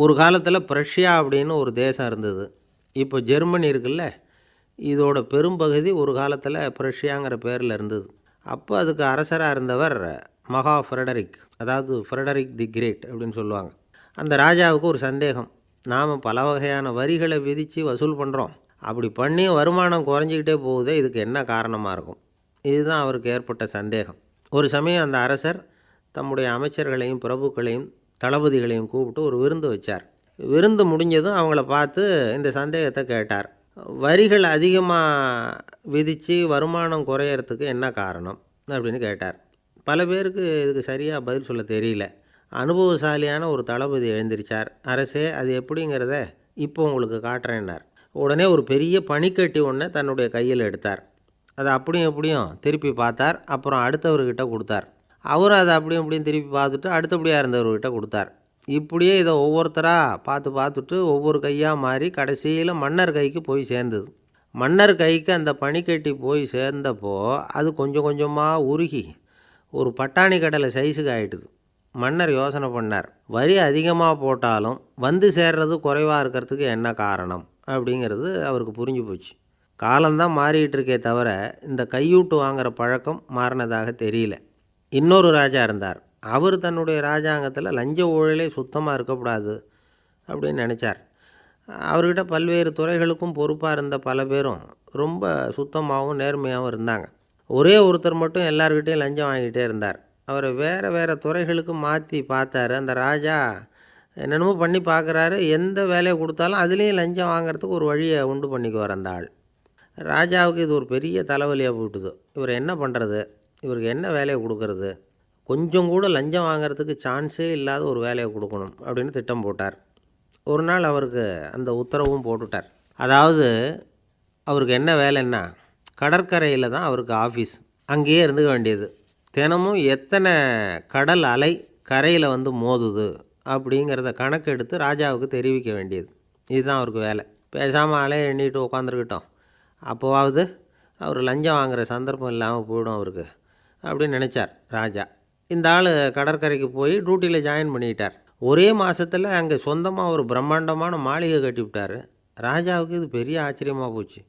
ஒரு காலத்தில் பிரஷ்யா அப்படின்னு ஒரு தேசம் இருந்தது. இப்போ ஜெர்மனி இருக்குல்ல, இதோட பெரும்பகுதி ஒரு காலத்தில் பிரஷ்யாங்கிற பேரில் இருந்தது. அப்போ அதுக்கு அரசராக இருந்தவர் மகா ஃப்ரெடரிக், அதாவது ஃப்ரெடரிக் தி கிரேட் அப்படின்னு சொல்லுவாங்க. அந்த ராஜாவுக்கு ஒரு சந்தேகம். நாம் பல வகையான வரிகளை விதித்து வசூல் பண்ணுறோம், அப்படி பண்ணி வருமானம் குறைஞ்சிக்கிட்டே போகுதே, இதுக்கு என்ன காரணமாக இருக்கும்? இதுதான் அவருக்கு ஏற்பட்ட சந்தேகம். ஒரு சமயம் அந்த அரசர் தம்முடைய அமைச்சர்களையும் பிரபுக்களையும் தளபதிகளையும் கூப்பிட்டு ஒரு விருந்து வச்சார். விருந்து முடிஞ்சதும் அவங்கள பார்த்து இந்த சந்தேகத்தை கேட்டார். வரிகள் அதிகமாக விதித்து வருமானம் குறையறதுக்கு என்ன காரணம் அப்படின்னு கேட்டார். பல பேருக்கு இதுக்கு சரியாக பதில் சொல்ல தெரியல. அனுபவசாலியான ஒரு தளபதி எழுந்திருச்சார். அரசே, அது எப்படிங்கிறத இப்போ உங்களுக்கு காட்டுறேன்னார். உடனே ஒரு பெரிய பனிக்கட்டி ஒன்றை தன்னுடைய கையில் எடுத்தார். அதை அப்படியும் எப்படியும் திருப்பி பார்த்தார். அப்புறம் அடுத்தவர்கிட்ட கொடுத்தார். அவரும் அதை அப்படியும் இப்படியும் திருப்பி பார்த்துட்டு அடுத்தபடியாக இருந்தவர்கிட்ட கொடுத்தார். இப்படியே இதை ஒவ்வொருத்தராக பார்த்துட்டு ஒவ்வொரு கையாக மாறி கடைசியில் மன்னர் கைக்கு போய் சேர்ந்தது. மன்னர் கைக்கு அந்த பனிக்கட்டி போய் சேர்ந்தப்போ அது கொஞ்சம் கொஞ்சமாக உருகி ஒரு பட்டாணி கடலை சைஸுக்கு ஆகிட்டுது. மன்னர் யோசனை பண்ணார், வரி அதிகமாக போட்டாலும் வந்து சேர்றது குறைவாக இருக்கிறதுக்கு என்ன காரணம் அப்படிங்கிறது அவருக்கு புரிஞ்சு போச்சு. காலம்தான் மாறிக்கிட்டு இருக்கே தவிர இந்த கையூட்டு வாங்குகிற பழக்கம் மாறினதாக தெரியல. இன்னொரு ராஜா இருந்தார். அவர் தன்னுடைய ராஜாங்கத்தில் லஞ்ச ஊழலே சுத்தமாக இருக்கக்கூடாது அப்படின்னு நினச்சார். அவர்கிட்ட பல்வேறு துறைகளுக்கும் பொறுப்பாக இருந்த பல பேரும் ரொம்ப சுத்தமாகவும் நேர்மையாகவும் இருந்தாங்க. ஒரே ஒருத்தர் மட்டும் எல்லார்கிட்டையும் லஞ்சம் வாங்கிட்டே இருந்தார். அவரை வேறு துறைகளுக்கு மாற்றி பார்த்தாரு. அந்த ராஜா என்னென்னமோ பண்ணி பார்க்குறாரு. எந்த வேலையை கொடுத்தாலும் அதுலேயும் லஞ்சம் வாங்கிறதுக்கு ஒரு வழியை உண்டு பண்ணிக்குவார் அந்த ஆள். ராஜாவுக்கு இது ஒரு பெரிய தலைவலியாக போட்டுது. இவர் என்ன பண்ணுறது, இவருக்கு என்ன வேலையை கொடுக்கறது, கொஞ்சம் கூட லஞ்சம் வாங்கிறதுக்கு சான்ஸே இல்லாத ஒரு வேலையை கொடுக்கணும் அப்படின்னு திட்டம் போட்டார். ஒரு நாள் அவருக்கு அந்த உத்தரவும் போட்டுட்டார். அதாவது அவருக்கு என்ன வேலைன்னா, கடற்கரையில் தான் அவருக்கு ஆஃபீஸ். அங்கேயே இருந்துக்க வேண்டியது. தினமும் எத்தனை கடல் அலை கரையில் வந்து மோதுது அப்படிங்கிறத கணக்கெடுத்து ராஜாவுக்கு தெரிவிக்க வேண்டியது. இதுதான் அவருக்கு வேலை. பேசாமல் அலையை எண்ணிட்டு உட்காந்துருக்கட்டும், அப்போவாவது அவர் லஞ்சம் வாங்குகிற சந்தர்ப்பம் இல்லாமல் போயிடும் அவருக்கு அப்படின்னு நினச்சார் ராஜா. இந்த ஆள் கடற்கரைக்கு போய் டியூட்டியில் ஜாயின் பண்ணிக்கிட்டார். ஒரே மாதத்தில் அங்கே சொந்தமாக ஒரு பிரம்மாண்டமான மாளிகை கட்டிவிட்டார். ராஜாவுக்கு இது பெரிய ஆச்சரியமாக போச்சு.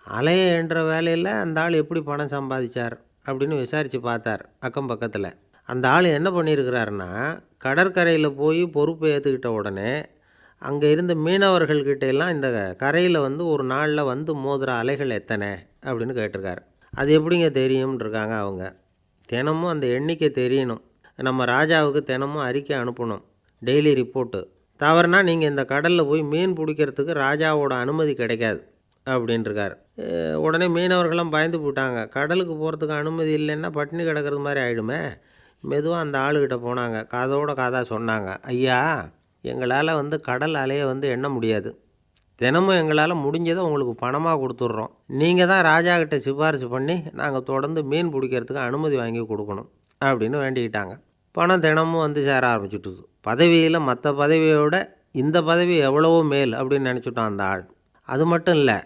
அலையை என்ற வேலையில் அந்த ஆள் எப்படி பணம் சம்பாதிச்சார் அப்படின்னு விசாரித்து பார்த்தார் அக்கம் பக்கத்தில். அந்த ஆள் என்ன பண்ணியிருக்கிறாருன்னா, கடற்கரையில் போய் பொறுப்பை ஏற்றுக்கிட்ட உடனே அங்கே இருந்த மீனவர்கள்கிட்ட எல்லாம் இந்த கரையில் வந்து ஒரு நாளில் வந்து மோதுகிற அலைகள் எத்தனை அப்படின்னு கேட்டிருக்காரு. அது எப்படிங்க தெரியும்னு இருக்காங்க அவங்க. தினமும் அந்த எண்ணிக்கை தெரியணும். நம்ம ராஜாவுக்கு தினமும் அறிக்கை அனுப்பணும், டெய்லி ரிப்போர்ட்டு. தவறுனா நீங்கள் இந்த கடலில் போய் மீன் பிடிக்கிறதுக்கு ராஜாவோட அனுமதி கிடைக்காது அப்படின்ட்டுருக்கார். உடனே மீனவர்கள்லாம் பயந்து போட்டாங்க. கடலுக்கு போகிறதுக்கு அனுமதி இல்லைன்னா பட்டினி கிடக்கிறது மாதிரி ஆகிடுமே. மெதுவாக அந்த ஆளுக்கிட்ட போனாங்க. காதோட காதாக சொன்னாங்க, ஐயா, எங்களால் வந்து கடல் அலையை வந்து எண்ண முடியாது. தினமும் எங்களால் முடிஞ்சதை உங்களுக்கு பணமாக கொடுத்துட்றோம். நீங்கள் தான் ராஜா கிட்ட சிபாரிசு பண்ணி நாங்கள் தொடர்ந்து மீன் பிடிக்கிறதுக்கு அனுமதி வாங்கி கொடுக்கணும் அப்படின்னு வேண்டிக்கிட்டாங்க. பணம் தினமும் வந்து சேர ஆரம்பிச்சுட்டுது. பதவியில் மற்ற பதவியோட இந்த பதவி எவ்வளவோ மேல் அப்படின்னு நினச்சிட்டான் அந்த ஆள். அது மட்டும் இல்லை,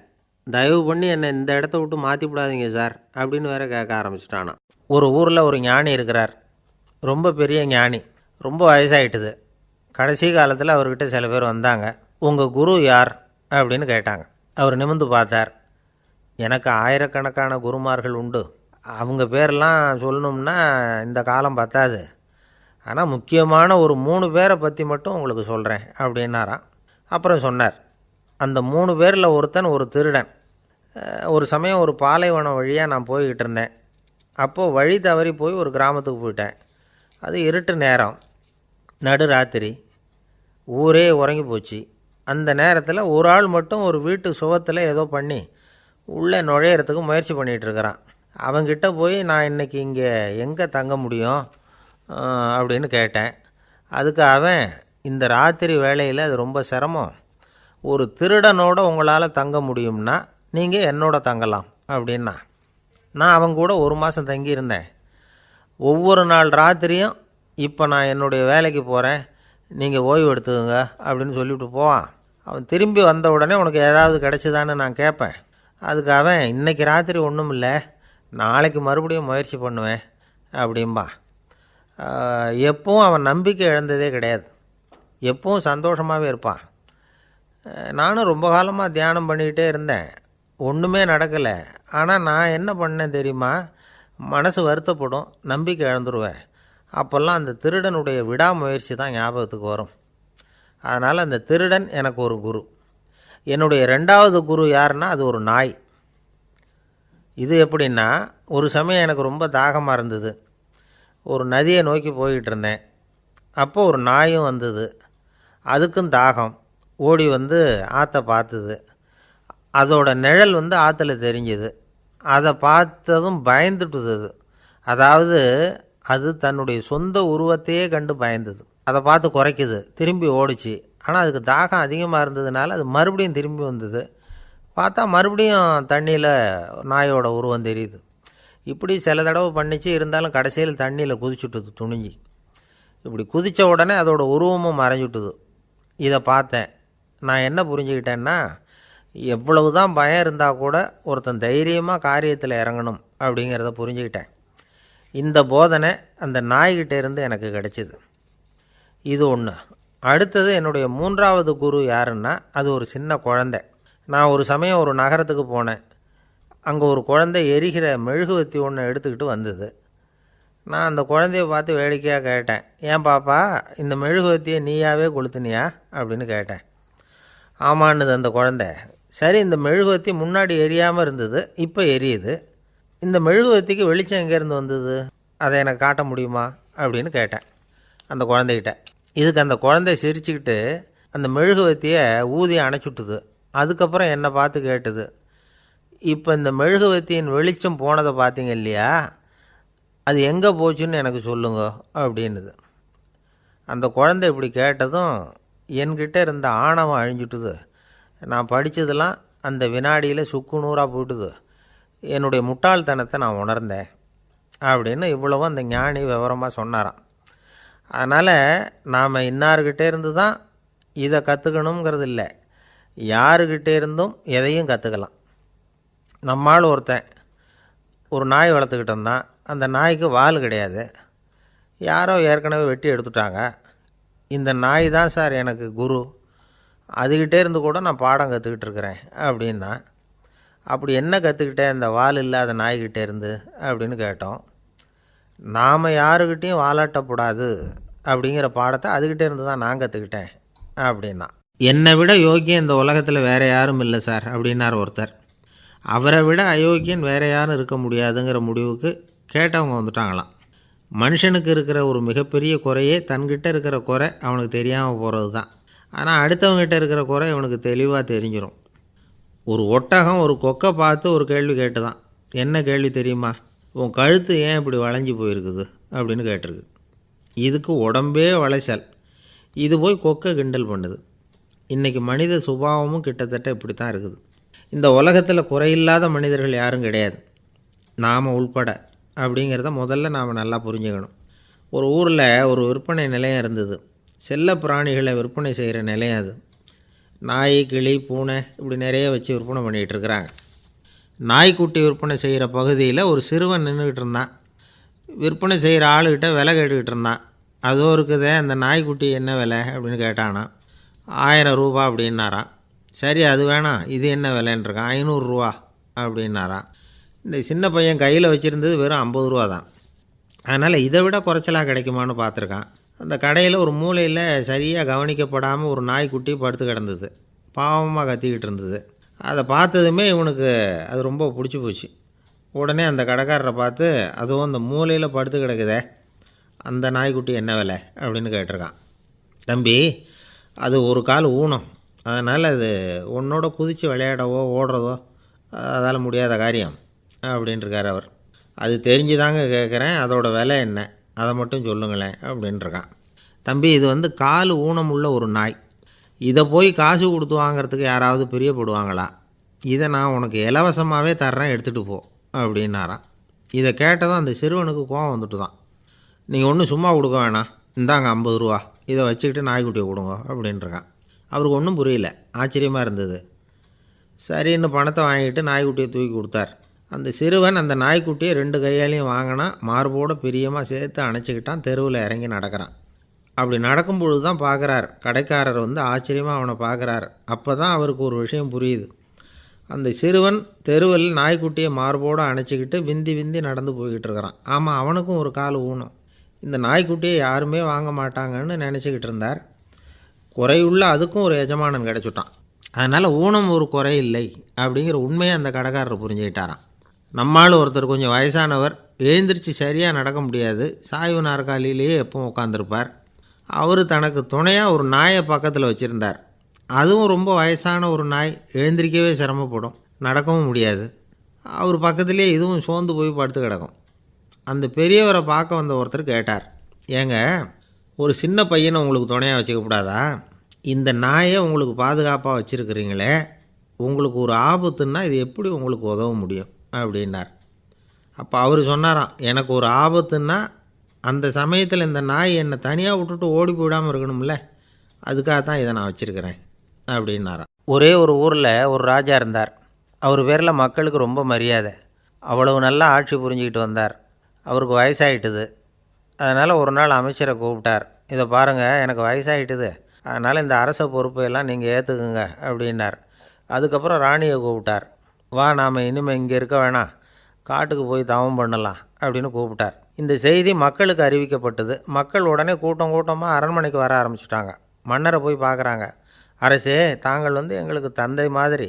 தயவு பண்ணி என்னை இந்த இடத்த விட்டு மாற்றி விடாதீங்க சார் அப்படின்னு வேற கேட்க ஆரம்பிச்சிட்டானா. ஒரு ஊரில் ஒரு ஞானி இருக்கிறார். ரொம்ப பெரிய ஞானி. ரொம்ப வயசாகிட்டுது. கடைசி காலத்தில் அவர்கிட்ட சில பேர் வந்தாங்க. உங்கள் குரு யார் அப்படின்னு கேட்டாங்க. அவர் நிமிர்ந்து பார்த்தார். எனக்கு ஆயிரக்கணக்கான குருமார்கள் உண்டு. அவங்க பேரெல்லாம் சொல்லணும்னா இந்த காலம் பத்தாது. ஆனால் முக்கியமான ஒரு 3 பேரை பற்றி மட்டும் உங்களுக்கு சொல்கிறேன் அப்படின்னாராம். அப்புறம் சொன்னார், அந்த 3 பேரில் ஒருத்தன் ஒரு திருடன். ஒரு சமயம் ஒரு பாலைவனம் வழியாக நான் போய்கிட்டு இருந்தேன். அப்போது வழி தவறி போய் ஒரு கிராமத்துக்கு போயிட்டேன். அது இருட்டு நேரம், நடு ராத்திரி, ஊரே உறங்கி போச்சு. அந்த நேரத்தில் ஒரு ஆள் மட்டும் ஒரு வீட்டு சுவத்தில் ஏதோ பண்ணி உள்ளே நுழையிறதுக்கு முயற்சி பண்ணிகிட்ருக்கிறான். அவங்கிட்ட போய் நான் இன்றைக்கி இங்கே எங்கே தங்க முடியும் அப்படின்னு கேட்டேன். அதுக்கு அவன், இந்த ராத்திரி வேளையில் அது ரொம்ப சிரமம், ஒரு திருடனோட உங்களால் தங்க முடியும்னா நீங்கள் என்னோட தங்கலாம் அப்படின்னா. நான் அவங்க கூட 1 மாதம் தங்கியிருந்தேன். ஒவ்வொரு நாள் ராத்திரியும் இப்போ நான் என்னுடைய வேலைக்கு போகிறேன், நீங்கள் ஓய்வு எடுத்துக்கோங்க அப்படின்னு சொல்லிவிட்டு போவான். அவன் திரும்பி வந்த உடனே உனக்கு ஏதாவது கிடச்சிதான்னு நான் கேட்பேன். அதுக்கு அவன், இன்றைக்கி ராத்திரி ஒன்றும் இல்லை, நாளைக்கு மறுபடியும் முயற்சி பண்ணுவேன் அப்படின்பா. எப்பவும் அவன் நம்பிக்கை இழந்ததே கிடையாது. எப்பவும் சந்தோஷமாகவே இருப்பான். நானும் ரொம்ப காலமாக தியானம் பண்ணிக்கிட்டே இருந்தேன், ஒன்றுமே நடக்கலை. ஆனால் நான் என்ன பண்ணேன் தெரியுமா? மனசு வருத்தப்படும், நம்பிக்கை இழந்துருவேன். அப்போல்லாம் அந்த திருடனுடைய விடாமுயற்சி தான் ஞாபகத்துக்கு வரும். அதனால் அந்த திருடன் எனக்கு ஒரு குரு. என்னுடைய 2வது குரு யாருன்னா அது ஒரு நாய். இது எப்படின்னா, ஒரு சமயம் எனக்கு ரொம்ப தாகமாக இருந்தது. ஒரு நதியை நோக்கி போய்கிட்டு இருந்தேன். அப்போ ஒரு நாயும் வந்தது. அதுக்கும் தாகம். ஓடி வந்து ஆற்றை பார்த்துது. அதோட நிழல் வந்து ஆற்றுல தெரிஞ்சுது. அதை பார்த்ததும் பயந்துட்டுது. அதாவது அது தன்னுடைய சொந்த உருவத்தையே கண்டு பயந்தது. அதை பார்த்து குறைக்குது, திரும்பி ஓடிச்சு. ஆனால் அதுக்கு தாகம் அதிகமாக இருந்ததுனால அது மறுபடியும் திரும்பி வந்தது. பார்த்தா மறுபடியும் தண்ணியில் நாயோட உருவம் தெரியுது. இப்படி சில தடவை பண்ணிச்சு. இருந்தாலும் கடைசியில் தண்ணியில் குதிச்சுட்டுது துணிஞ்சி. இப்படி குதித்த உடனே அதோட உருவமும் மறைஞ்சுட்டுது. இதை பார்த்தேன். நான் என்ன புரிஞ்சுக்கிட்டேன்னா, எவ்வளவு தான் பயம் இருந்தால் கூட ஒருத்தன் தைரியமாக காரியத்தில் இறங்கணும் அப்படிங்கிறத புரிஞ்சுக்கிட்டேன். இந்த போதனை அந்த நாய்கிட்ட இருந்து எனக்கு கிடைச்சிது. இது ஒன்று. அடுத்தது என்னுடைய 3வது குரு யாருன்னா அது ஒரு சின்ன குழந்தை. நான் ஒரு சமயம் ஒரு நகரத்துக்கு போனேன். அங்கே ஒரு குழந்தை எரிகிற மெழுகுவத்தி ஒன்று எடுத்துக்கிட்டு வந்தது. நான் அந்த குழந்தைய பார்த்து வேடிக்கையாக கேட்டேன், ஏன் பாப்பா இந்த மெழுகுவத்தியை நீயாவே கொளுத்துனியா அப்படின்னு கேட்டேன். ஆமான்னுது அந்த குழந்தை. சரி, இந்த மெழுகுவத்தி முன்னாடி எரியாமல் இருந்தது, இப்போ எரியுது. இந்த மெழுகுவத்திக்கு வெளிச்சம் எங்கேருந்து வந்தது, அதை எனக்கு காட்ட முடியுமா அப்படின்னு கேட்டேன் அந்த குழந்தைகிட்ட. இதுக்கு அந்த குழந்தை சிரிச்சுக்கிட்டு அந்த மெழுகுவத்தியை ஊதி அணைச்சுட்டுது. அதுக்கப்புறம் என்னை பார்த்து கேட்டுது, இப்போ இந்த மெழுகுவத்தியின் வெளிச்சம் போனதை பார்த்தீங்க இல்லையா, அது எங்கே போச்சுன்னு எனக்கு சொல்லுங்க அப்படின்னுது. அந்த குழந்தை இப்படி கேட்டதும் என்கிட்ட இருந்த ஆணவம் அழிஞ்சுட்டுது. நான் படித்ததெல்லாம் அந்த வினாடியில் சுக்கு நூறாக போயிட்டுது. என்னுடைய முட்டாள்தனத்தை நான் உணர்ந்தேன் அப்படின்னு இவ்வளவும் அந்த ஞானி விவரமாக சொன்னாராம். அதனால் நாம் இன்னார்கிட்டே இருந்து தான் இதை கற்றுக்கணுங்கிறது இல்லை, யாருக்கிட்டே இருந்தும் எதையும் கற்றுக்கலாம். நம்மால் ஒருத்தன் ஒரு நாய் வளர்த்துக்கிட்டு இருந்தான். அந்த நாய்க்கு வால் கிடையாது. யாரோ ஏற்கனவே வெட்டி எடுத்துட்டாங்க. இந்த நாய் தான் சார் எனக்கு குரு, அதுக்கிட்டே இருந்து கூட நான் பாடம் கற்றுக்கிட்டு இருக்கிறேன் அப்படின்னா. அப்படி என்ன கற்றுக்கிட்டேன் இந்த வால் இல்லாத நாய்கிட்டே இருந்து அப்படின்னு கேட்டோம். நாம் யாருக்கிட்டேயும் வாலாட்டக்கூடாது அப்படிங்கிற பாடத்தை அதுக்கிட்டே இருந்து தான் நான் கற்றுக்கிட்டேன் அப்படின்னா. என்னை விட யோக்கியம் இந்த உலகத்தில் வேறு யாரும் இல்லை சார் அப்படின்னார் ஒருத்தர். அவரை விட அயோக்கியன் வேறு யாரும் இருக்க முடியாதுங்கிற முடிவுக்கு கேட்டவங்க வந்துட்டாங்களாம். மனுஷனுக்கு இருக்கிற ஒரு மிகப்பெரிய குறையே தன்கிட்ட இருக்கிற குறை அவனுக்கு தெரியாமல் போகிறது தான். ஆனால் அடுத்தவங்ககிட்ட இருக்கிற குறை இவனுக்கு தெளிவாக தெரிஞ்சிடும். ஒரு ஒட்டகம் ஒரு கொக்கை பார்த்து ஒரு கேள்வி கேட்டு தான். என்ன கேள்வி தெரியுமா? உன் கழுத்து ஏன் இப்படி வளைஞ்சி போயிருக்குது அப்படின்னு கேட்டிருக்கு. இதுக்கு உடம்பே வளைச்சல். இது போய் கொக்கை கிண்டல் பண்ணுது. இன்றைக்கி மனித சுபாவமும் கிட்டத்தட்ட இப்படி தான் இருக்குது. இந்த உலகத்தில் குறையில்லாத மனிதர்கள் யாரும் கிடையாது, நாம் உள்பட அப்படிங்கிறத முதல்ல நாம் நல்லா புரிஞ்சுக்கணும். ஒரு ஊரில் ஒரு விற்பனை நிலையம் இருந்தது. செல்ல பிராணிகளை விற்பனை செய்கிற நிலையம் அது. நாய், கிளி, பூனை இப்படி நிறைய வச்சு விற்பனை பண்ணிகிட்ருக்குறாங்க. நாய்க்குட்டி விற்பனை செய்கிற பகுதியில் ஒரு சிறுவன் நின்றுக்கிட்டு இருந்தான். விற்பனை செய்கிற ஆளுக்கிட்ட விலை கேட்டுக்கிட்டு இருந்தான். அதோ இருக்குதே அந்த நாய்க்குட்டி என்ன விலை அப்படின்னு கேட்டானா. 1000 ரூபா அப்படின்னாரான். சரி அது வேணாம், இது என்ன விலைன்றிருக்கான். 500 ரூபா அப்படின்னாரான். இந்த சின்ன பையன் கையில் வச்சுருந்தது வெறும் 50 ரூபா தான். அதனால் இதை விட குறைச்சலாக கிடைக்குமான்னு பார்த்துருக்கான். அந்த கடையில் ஒரு மூலையில் சரியாக கவனிக்கப்படாமல் ஒரு நாய்க்குட்டி படுத்து கிடந்தது. பாவமாக கத்திக்கிட்டு இருந்தது. அதை பார்த்ததுமே இவனுக்கு அது ரொம்ப பிடிச்சி போச்சு. உடனே அந்த கடைக்காரரை பார்த்து, அதுவும் அந்த மூலையில் படுத்து கிடக்குதே அந்த நாய்க்குட்டி என்ன விலை அப்படின்னு கேட்டிருக்கான். தம்பி, அது ஒரு கால் ஊனம், அதனால் அது உன்னோட குதித்து விளையாடவோ ஓடுறதோ அதால் முடியாத காரியம் அப்படின்ட்டுருக்கார் அவர். அது தெரிஞ்சு தாங்க கேட்குறேன், அதோட விலை என்ன அதை மட்டும் சொல்லுங்களேன் அப்படின்ட்டுருக்கான். தம்பி, இது கால் ஊனம் உள்ள ஒரு நாய். இதை போய் காசு கொடுத்து வாங்கிறதுக்கு யாராவது பிரியப்படுவாங்களா? இதை நான் உனக்கு இலவசமாகவே தர்றேன், எடுத்துகிட்டு போ அப்படின்னாரான். இதை கேட்டதும் அந்த சிறுவனுக்கு கோவம் வந்துட்டு தான். நீங்கள் ஒன்றும் சும்மா கொடுக்க வேணாம், இந்தாங்க 50 ரூபா, இதை வச்சுக்கிட்டு நாய்க்குட்டியை கொடுங்க அப்படின்ட்டுருக்கான். அவருக்கு ஒன்றும் புரியல, ஆச்சரியமாக இருந்தது. சரின்னு பணத்தை வாங்கிட்டு நாய்க்குட்டியை தூக்கி கொடுத்தார். அந்த சிறுவன் அந்த நாய்க்குட்டியை 2 கையாலையும் வாங்கினா, மார்போடு பிரியமாக சேர்த்து அணைச்சிக்கிட்டான். தெருவில் இறங்கி நடக்கிறான். அப்படி நடக்கும்பொழுது தான் பார்க்குறார், கடைக்காரர் வந்து ஆச்சரியமாக அவனை பார்க்குறார். அப்போ தான் அவருக்கு ஒரு விஷயம் புரியுது. அந்த சிறுவன் தெருவில் நாய்க்குட்டியை மார்போடு அணைச்சிக்கிட்டு விந்தி விந்தி நடந்து போய்கிட்டு இருக்கிறான். ஆமாம், அவனுக்கும் ஒரு கால் ஊனம். இந்த நாய்க்குட்டியை யாருமே வாங்க மாட்டாங்கன்னு நினச்சிக்கிட்டு இருந்தார். குறையுள்ள அதுக்கும் ஒரு எஜமானன் கிடச்சிட்டான். அதனால் ஊனம் ஒரு குறை இல்லை அப்படிங்கிற உண்மையை அந்த கடைக்காரர் புரிஞ்சுக்கிட்டாராம். நம்மால் ஒருத்தர் கொஞ்சம் வயசானவர், எழுந்திரிச்சு சரியாக நடக்க முடியாது, சாய்வு நாற்காலியிலேயே எப்பவும் உட்காந்துருப்பார். அவர் தனக்கு துணையாக ஒரு நாயை பக்கத்தில் வச்சுருந்தார். அதுவும் ரொம்ப வயசான ஒரு நாய், எழுந்திரிக்கவே சிரமப்படும், நடக்கவும் முடியாது. அவர் பக்கத்துலேயே இதுவும் சோர்ந்து போய் படுத்து கிடக்கும். அந்த பெரியவரை பார்க்க வந்த ஒருத்தர் கேட்டார், ஏங்க, ஒரு சின்ன பையனை உங்களுக்கு துணையாக வச்சுக்கப்படாதா? இந்த நாயை உங்களுக்கு பாதுகாப்பாக வச்சுருக்கிறீங்களே, உங்களுக்கு ஒரு ஆபத்துன்னா இது எப்படி உங்களுக்கு உதவ முடியும் அப்படின்னார். அப்போ அவர் சொன்னாராம், எனக்கு ஒரு ஆபத்துன்னா அந்த சமயத்தில் இந்த நாய் என்னை தனியாக விட்டுட்டு ஓடி போயிடாமல் இருக்கணும்ல, அதுக்காக தான் இதை நான் வச்சுருக்கிறேன் அப்படின்னாராம். ஒரே ஒரு ஊரில் ஒரு ராஜா இருந்தார். அவர் பேரில் மக்களுக்கு ரொம்ப மரியாதை. அவ்வளவு நல்லா ஆட்சி புரிஞ்சிக்கிட்டு வந்தார். அவருக்கு வயசாகிட்டுது. அதனால் ஒரு நாள் அமைச்சரை கூப்பிட்டார். இதை பாருங்கள், எனக்கு வயசாகிட்டுது, அதனால் இந்த அரச பொறுப்பையெல்லாம் நீங்கள் ஏற்றுக்குங்க அப்படின்னார். அதுக்கப்புறம் ராணியை கூப்பிட்டார். வா, நாம் இனிமேல் இங்கே இருக்க வேணாம், காட்டுக்கு போய் தவம் பண்ணலாம் அப்படின்னு கூப்பிட்டார். இந்த செய்தி மக்களுக்கு அறிவிக்கப்பட்டது. மக்கள் உடனே கூட்டம் கூட்டமாக அரண்மனைக்கு வர ஆரம்பிச்சிட்டாங்க. மன்னரை போய் பார்க்குறாங்க. அரசே, தாங்கள் வந்து எங்களுக்கு தந்தை மாதிரி,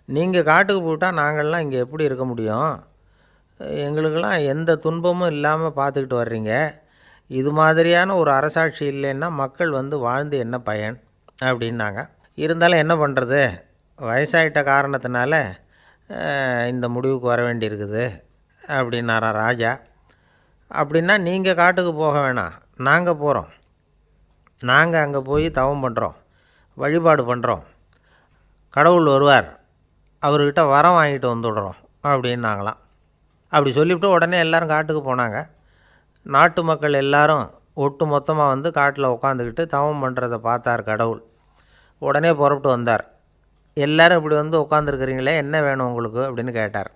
நீங்கள் காட்டுக்கு போயிட்டால் நாங்கள்லாம் இங்கே எப்படி இருக்க முடியும்? எங்களுக்கெல்லாம் எந்த துன்பமும் இல்லாமல் பார்த்துக்கிட்டு வர்றீங்க. இது மாதிரியான ஒரு அரசாட்சி இல்லைன்னா மக்கள் வந்து வாழ்ந்து என்ன பயன் அப்படின்னாங்க. இருந்தாலும் என்ன பண்ணுறது, வயசாகிட்ட காரணத்தினால இந்த முடிவுக்கு வர வேண்டியிருக்குது அப்படின்னாராம் ராஜா. அப்படின்னா நீங்கள் காட்டுக்கு போக வேணாம், நாங்கள் போகிறோம். நாங்கள் அங்கே போய் தவம் பண்ணுறோம், வழிபாடு பண்ணுறோம், கடவுள் வருவார், அவர்கிட்ட வரம் வாங்கிட்டு வந்துடுறோம் அப்படின்னாங்களாம். அப்படி சொல்லிவிட்டு உடனே எல்லோரும் காட்டுக்கு போனாங்க. நாட்டு மக்கள் எல்லாரும் ஒட்டு மொத்தமாக வந்து காட்டில் உட்காந்துக்கிட்டு தவம் பண்ணுறதை பார்த்தார் கடவுள். உடனே புறப்பட்டு வந்தார். எல்லோரும் இப்படி வந்து உட்காந்துருக்குறீங்களே, என்ன வேணும் உங்களுக்கு அப்படின்னு கேட்டார்.